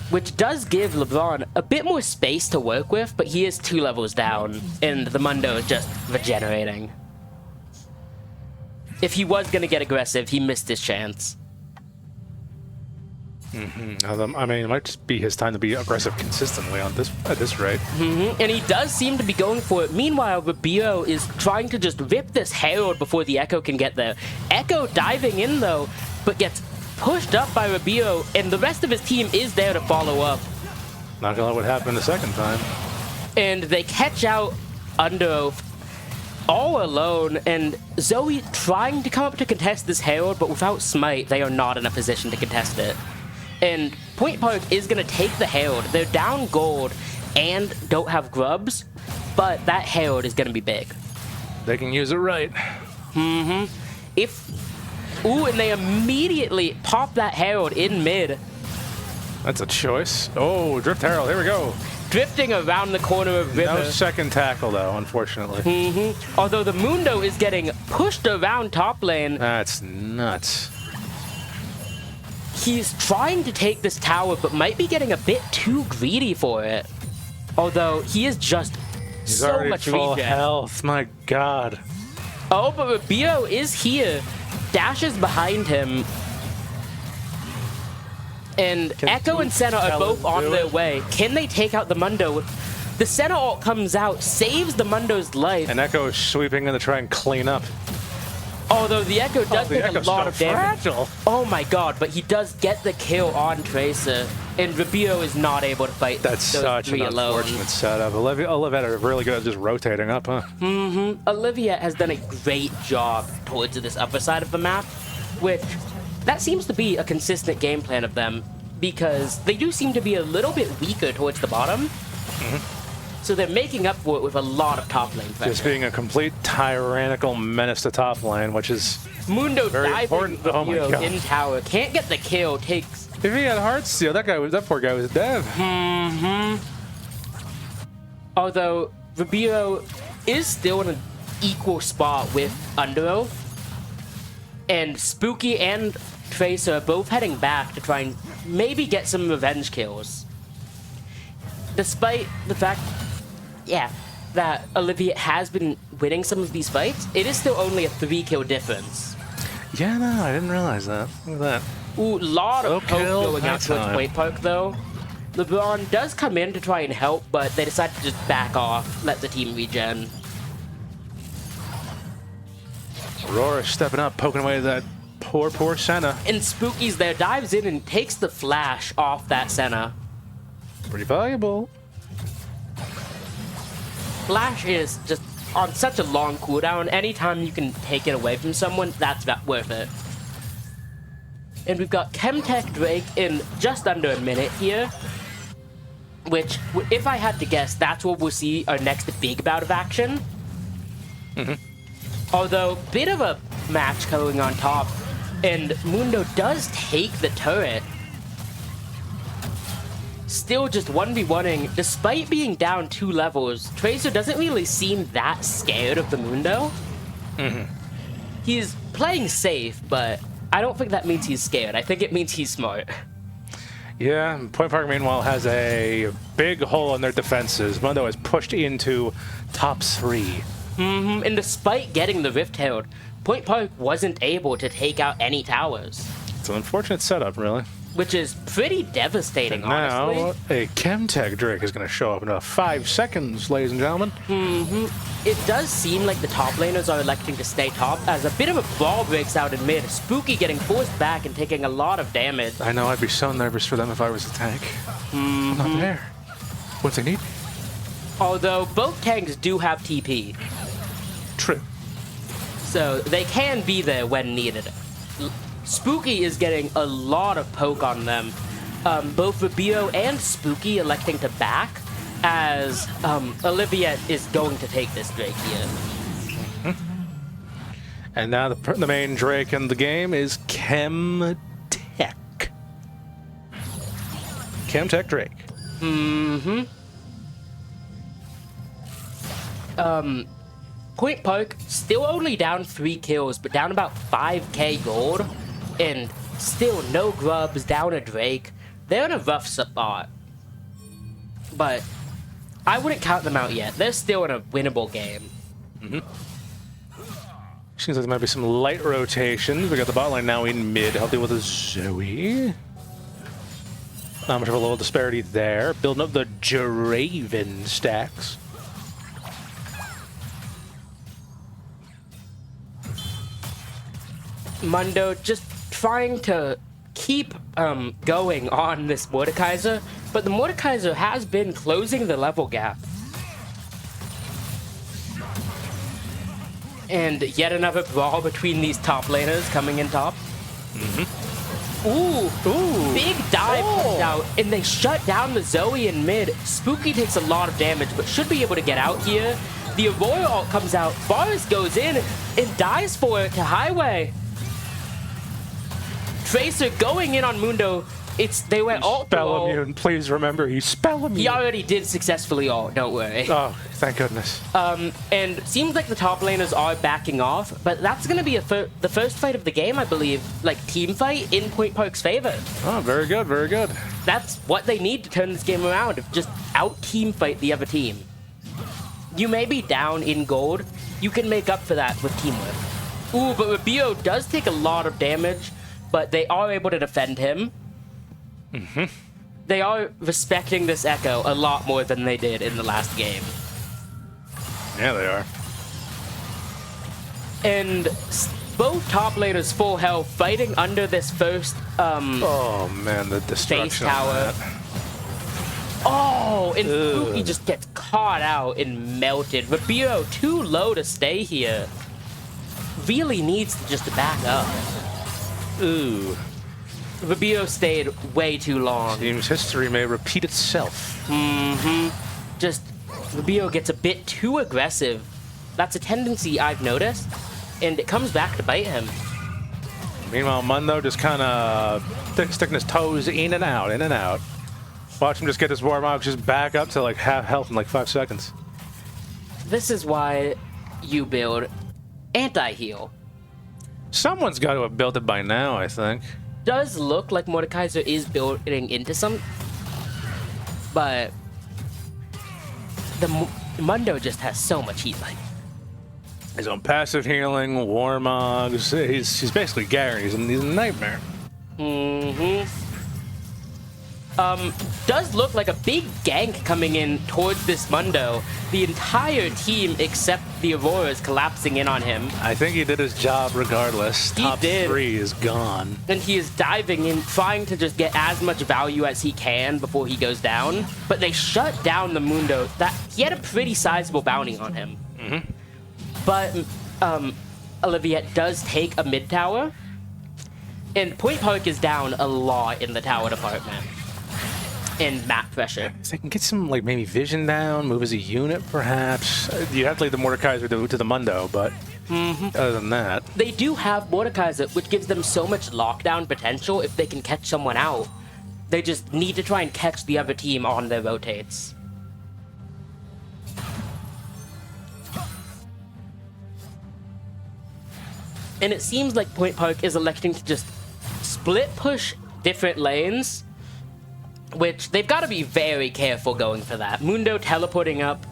which does give LeBron a bit more space to work with, but he is 2 levels down, and the Mundo is just regenerating. If he was going to get aggressive, he missed his chance. I mean, it might just be his time to be aggressive consistently at this rate. And he does seem to be going for it. Meanwhile, Rubio is trying to just rip this Herald before the Echo can get there. Echo diving in, though, but gets pushed up by Rubio, and the rest of his team is there to follow up. Not gonna let what happened the second time. And they catch out Under Oath all alone, and Zoe trying to come up to contest this Herald, but without Smite, they are not in a position to contest it. And Point Park is going to take the Herald. They're down gold and don't have grubs, but that Herald is going to be big. They can use it right. Ooh, and they immediately pop that Herald in mid. That's a choice. Oh, Drift Herald, here we go. Drifting around the corner of River. No second tackle, though, unfortunately. Although the Mundo is getting pushed around top lane. That's nuts. He's trying to take this tower, but might be getting a bit too greedy for it. Although he is just He's so already much full regen. health. My God. Oh, but Rubio is here. Dashes behind him. And Echo and Senna are both on their way. Can they take out the Mundo? The Senna ult comes out, saves the Mundo's life. And Echo is sweeping in to try and clean up. Although the Echo does take a lot of damage. Fragile. Oh my god, but he does get the kill on Tracer. And Rubio is not able to fight That's those such an 3 alone. unfortunate setup. Olivet are really good at just rotating up, huh? Olivet has done a great job towards this upper side of the map, which that seems to be a consistent game plan of them, because they do seem to be a little bit weaker towards the bottom. So they're making up for it with a lot of top lane pressure. Just being a complete tyrannical menace to top lane, which is Mundo very diving important. Oh my God. in tower, can't get the kill, takes... If he had Heartsteel, that poor guy was dead. Although Rubio is still in an equal spot with Under Oath, and Spooky and Tracer are both heading back to try and maybe get some revenge kills. Despite the fact, that Olivet has been winning some of these fights, it is still only a 3-kill difference. Yeah, no, I didn't realize that. Look at that. Ooh, lot of poke kill going out that towards time. Point Park, though. LeBron does come in to try and help, but they decide to just back off, let the team regen. Aurora stepping up, poking away at that poor Senna. And Spooky's there, dives in and takes the flash off that Senna. Pretty valuable. Flash is just on such a long cooldown. Anytime you can take it away from someone, that's worth it. And we've got Chemtech Drake in just under a minute here, which, if I had to guess, that's what we'll see our next big bout of action. Although, bit of a match going on top, and Mundo does take the turret. Still just 1v1ing, despite being down 2 levels. Tracer doesn't really seem that scared of the Mundo. He's playing safe, but I don't think that means he's scared. I think it means he's smart. Yeah, Point Park, meanwhile, has a big hole in their defenses. Mundo is pushed into top 3. And despite getting the Rift Herald, Point Park wasn't able to take out any towers. It's an unfortunate setup, really. Which is pretty devastating, honestly. Now, a Chemtech Drake is going to show up in about 5 seconds, ladies and gentlemen. It does seem like the top laners are electing to stay top, as a bit of a brawl breaks out in mid. Spooky getting forced back and taking a lot of damage. I know I'd be so nervous for them if I was a tank. I'm not there. What they need? Although both tanks do have TP, True. so they can be there when needed. Spooky is getting a lot of poke on them. Both Rubio and Spooky electing to back, as Olivet is going to take this Drake here. And now the main Drake in the game is Chemtech. Chemtech Drake. Point Park still only down 3 kills, but down about 5k gold, and still no grubs, down a Drake. They're in a rough spot, but I wouldn't count them out yet. They're still in a winnable game. Seems like there might be some light rotations. We got the bot line now in mid, helping with a Zoe. Not much of a little disparity there. Building up the Draven stacks. Mundo just trying to keep going on this Mordekaiser, but the Mordekaiser has been closing the level gap. And yet another brawl between these top laners coming in top. Ooh, big dive pushed out, and they shut down the Zoe in mid. Spooky takes a lot of damage, but should be able to get out here. The Aurora ult comes out, Varus goes in and dies for it to Highway. Tracer going in on Mundo. They went ult Spell immune. Please remember, he's spell immune. He already did successfully ult, don't worry. Oh, thank goodness. And seems like the top laners are backing off, but that's going to be the first fight of the game, I believe. Like, team fight in Point Park's favor. Oh, very good, very good. That's what they need to turn this game around. Just out-team fight the other team. You may be down in gold. You can make up for that with teamwork. Ooh, but Rubio does take a lot of damage, but they are able to defend him. They are respecting this Echo a lot more than they did in the last game. Yeah, they are. And both top laners full health, fighting under this first Oh man, the face destruction of tower. that. Oh, and Spooky just gets caught out and melted. Rubio too low to stay here. Really needs to just back up. Ooh. Rubio stayed way too long. Seems history may repeat itself. Just, Rubio gets a bit too aggressive. That's a tendency I've noticed, and it comes back to bite him. Meanwhile, Mundo just kind of sticking his toes in and out, in and out. Watch him just get his Warmog just back up to like half health in like 5 seconds. This is why you build anti-heal. Someone's got to have built it by now, I think. Does look like Mordekaiser is building into some, but the Mundo just has so much heat life. His own passive healing, Warmogs. He's basically Gary. He's a nightmare. Does look like a big gank coming in towards this Mundo. The entire team except the Aurora is collapsing in on him. I think he did his job regardless. He Top did. 3 is gone. And he is diving in, trying to just get as much value as he can before he goes down. But they shut down the Mundo. He had a pretty sizable bounty on him. But Olivet does take a mid tower. And Point Park is down a lot in the tower department. In map pressure. So they can get some, like, maybe vision down, move as a unit, perhaps. You have to leave the Mordekaiser to the Mundo, but other than that... They do have Mordekaiser, which gives them so much lockdown potential if they can catch someone out. They just need to try and catch the other team on their rotates. And it seems like Point Park is electing to just split push different lanes, which they've got to be very careful going for that. Mundo teleporting up.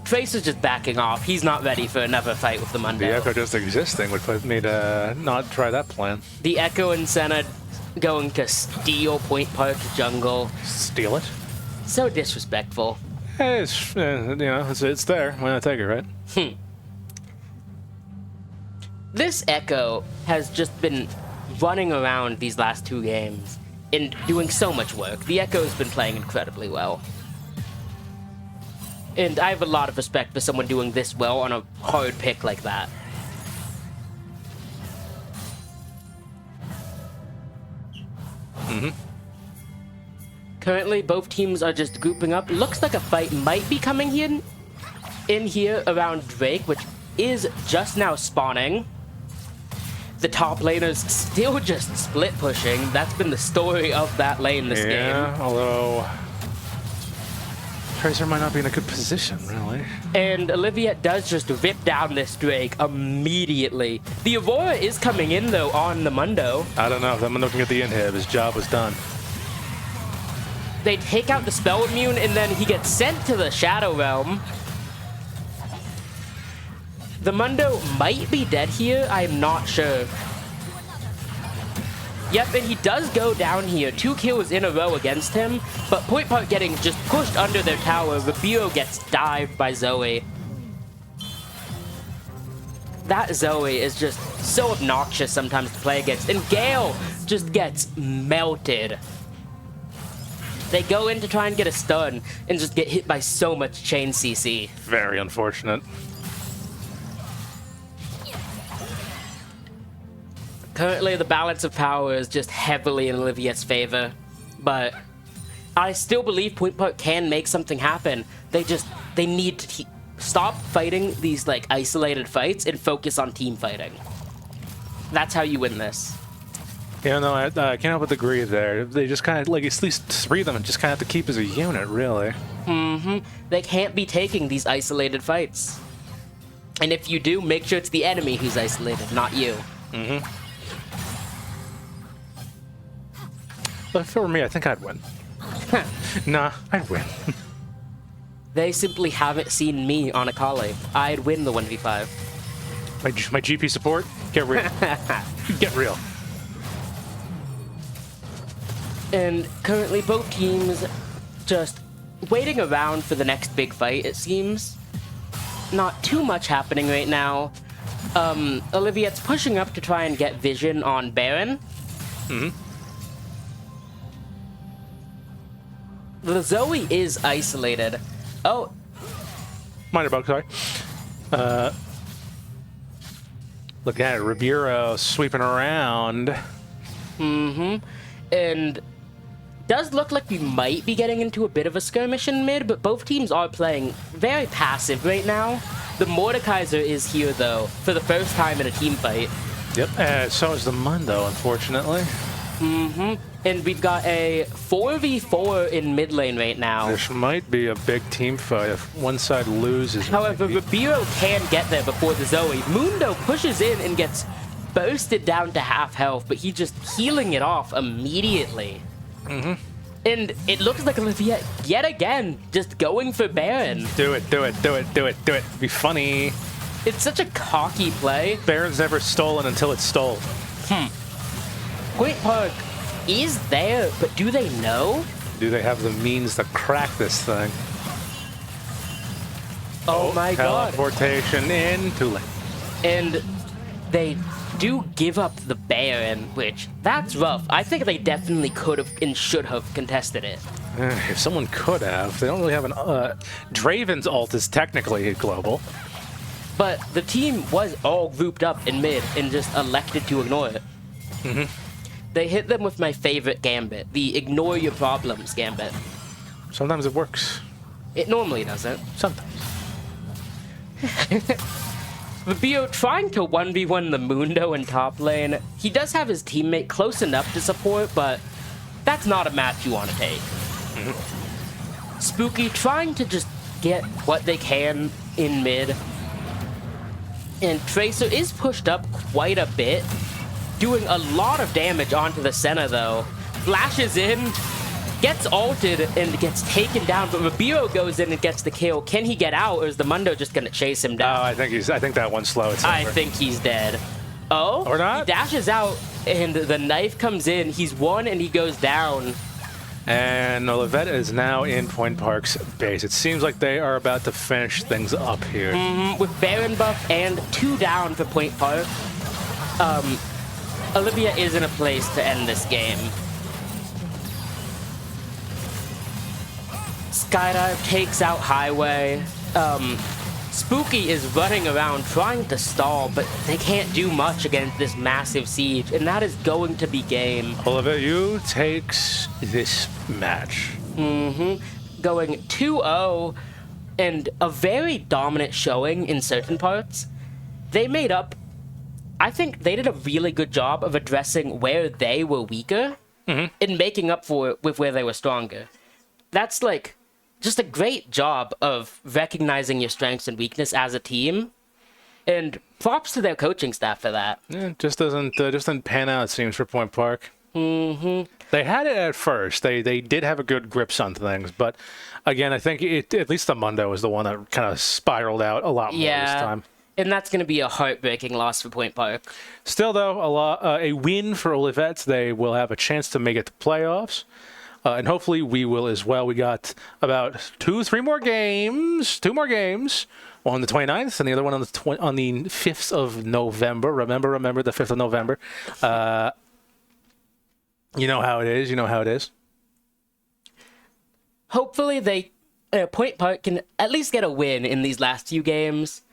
Tracer's just backing off. He's not ready for another fight with the Mundo. The Echo just existing would put me to not try that plan. The Echo and Senna going to steal Point Park jungle. Steal it? So disrespectful. Hey, it's, it's there. Why not take it, right? This Echo has just been running around these last 2 games and doing so much work. The Echo's been playing incredibly well. And I have a lot of respect for someone doing this well on a hard pick like that. Currently, both teams are just grouping up. Looks like a fight might be coming in here around Drake, which is just now spawning. The top laners still just split pushing. That's been the story of that lane this game. Yeah, although Tracer might not be in a good position, really. And Olivet does just rip down this Drake immediately. The Aurora is coming in, though, on the Mundo. I don't know. I'm looking at the inhib. His job was done. They take out the spell immune, and then he gets sent to the Shadow Realm. The Mundo might be dead here. I'm not sure. Yep, and he does go down here. 2 kills in a row against him, but Point Park getting just pushed under their tower. Rabiro gets dived by Zoe. That Zoe is just so obnoxious sometimes to play against, and Gale just gets melted. They go in to try and get a stun, and just get hit by so much chain CC. Very unfortunate. Currently, the balance of power is just heavily in Oliviet's favor, but I still believe Point Park can make something happen. They need to stop fighting these like isolated fights and focus on team fighting. That's how you win this. Yeah, no, I can't help but agree there. They just kind of, like, at least 3 of them just kind of have to keep as a unit, really. They can't be taking these isolated fights. And if you do, make sure it's the enemy who's isolated, not you. But if it were me, I think I'd win. Nah, I'd win. They simply haven't seen me on Akali. I'd win the 1v5. My GP support? Get real. Get real. And currently both teams just waiting around for the next big fight, it seems. Not too much happening right now. Oliviet's pushing up to try and get vision on Baron. The Zoe is isolated. Oh. Minor bug, sorry. Look at it, Ribeiro sweeping around. And does look like we might be getting into a bit of a skirmish in mid, but both teams are playing very passive right now. The Mordekaiser is here, though, for the first time in a team fight. Yep, so is the Mundo, unfortunately. And we've got a 4v4 in mid lane right now. This might be a big team fight if one side loses. However, Ribeiro can get there before the Zoe. Mundo pushes in and gets bursted down to half health, but he's just healing it off immediately. And it looks like Oliviet, yet again, just going for Baron. Do it. Be funny. It's such a cocky play. Baron's never stolen until it's stole. Point Park is there, but do they know? Do they have the means to crack this thing? Oh my god. Teleportation in, too late. And they do give up the Baron, which, that's rough. I think they definitely could have and should have contested it. If someone could have, they don't really have an... Draven's ult is technically global. But the team was all grouped up in mid and just elected to ignore it. They hit them with my favorite gambit, the ignore your problems gambit. Sometimes it works. It normally doesn't. Sometimes. Rabio trying to 1v1 the Mundo in top lane. He does have his teammate close enough to support, but that's not a match you want to take. Spooky trying to just get what they can in mid. And Tracer is pushed up quite a bit, doing a lot of damage onto the Senna, though. Flashes in, gets ulted, and gets taken down, but Rabiro goes in and gets the kill. Can he get out, or is the Mundo just gonna chase him down? Oh, I think that one's slow. It's I over. think he's dead. Oh? Or not? He dashes out, and the knife comes in. He's one, and he goes down. And Olivet is now in Point Park's base. It seems like they are about to finish things up here. With Baron buff and 2 down for Point Park, Olivia is in a place to end this game. Skydive takes out Highway. Spooky is running around trying to stall, but they can't do much against this massive siege, and that is going to be game. Olivet, you takes this match. Going 2-0, and a very dominant showing in certain parts. They made up. I think they did a really good job of addressing where they were weaker and making up for it with where they were stronger. That's like just a great job of recognizing your strengths and weakness as a team. And props to their coaching staff for that. Yeah, it just didn't pan out, it seems, for Point Park. Mm-hmm. They had it at first. They did have a good grips on things, but again, I think at least the Mundo was the one that kind of spiraled out a lot more this time. And that's going to be a heartbreaking loss for Point Park. Still, though, a win for Olivet. They will have a chance to make it to playoffs. And hopefully we will as well. We got about 2 more games. On the 29th and the other one on the 5th of November. Remember the 5th of November. You know how it is. Hopefully Point Park can at least get a win in these last few games.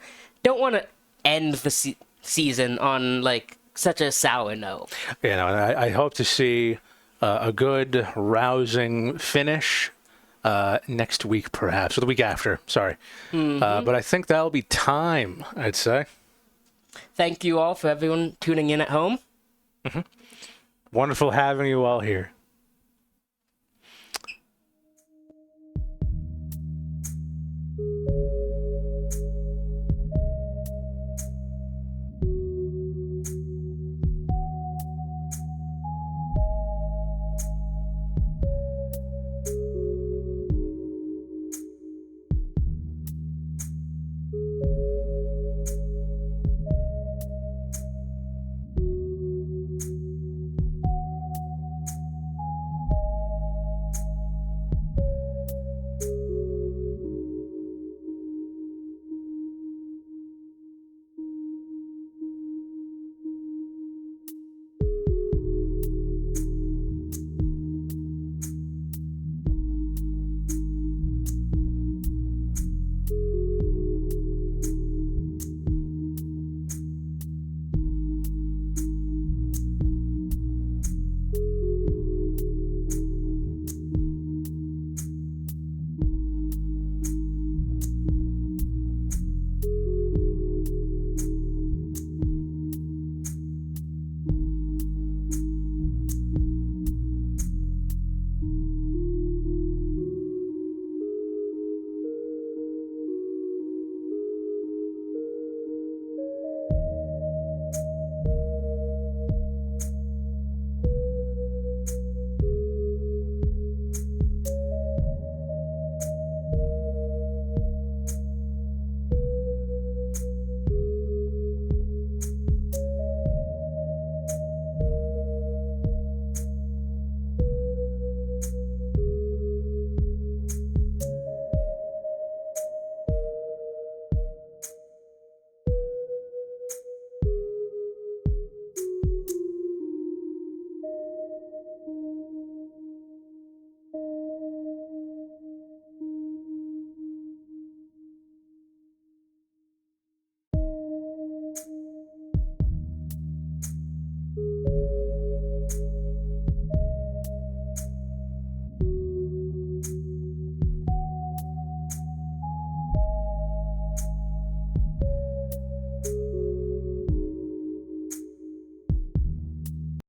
Don't want to end the season on like such a sour note. And I hope to see a good, rousing finish next week, perhaps, or the week after. Sorry. But I think that'll be time, I'd say. Thank you all for everyone tuning in at home. Wonderful having you all here.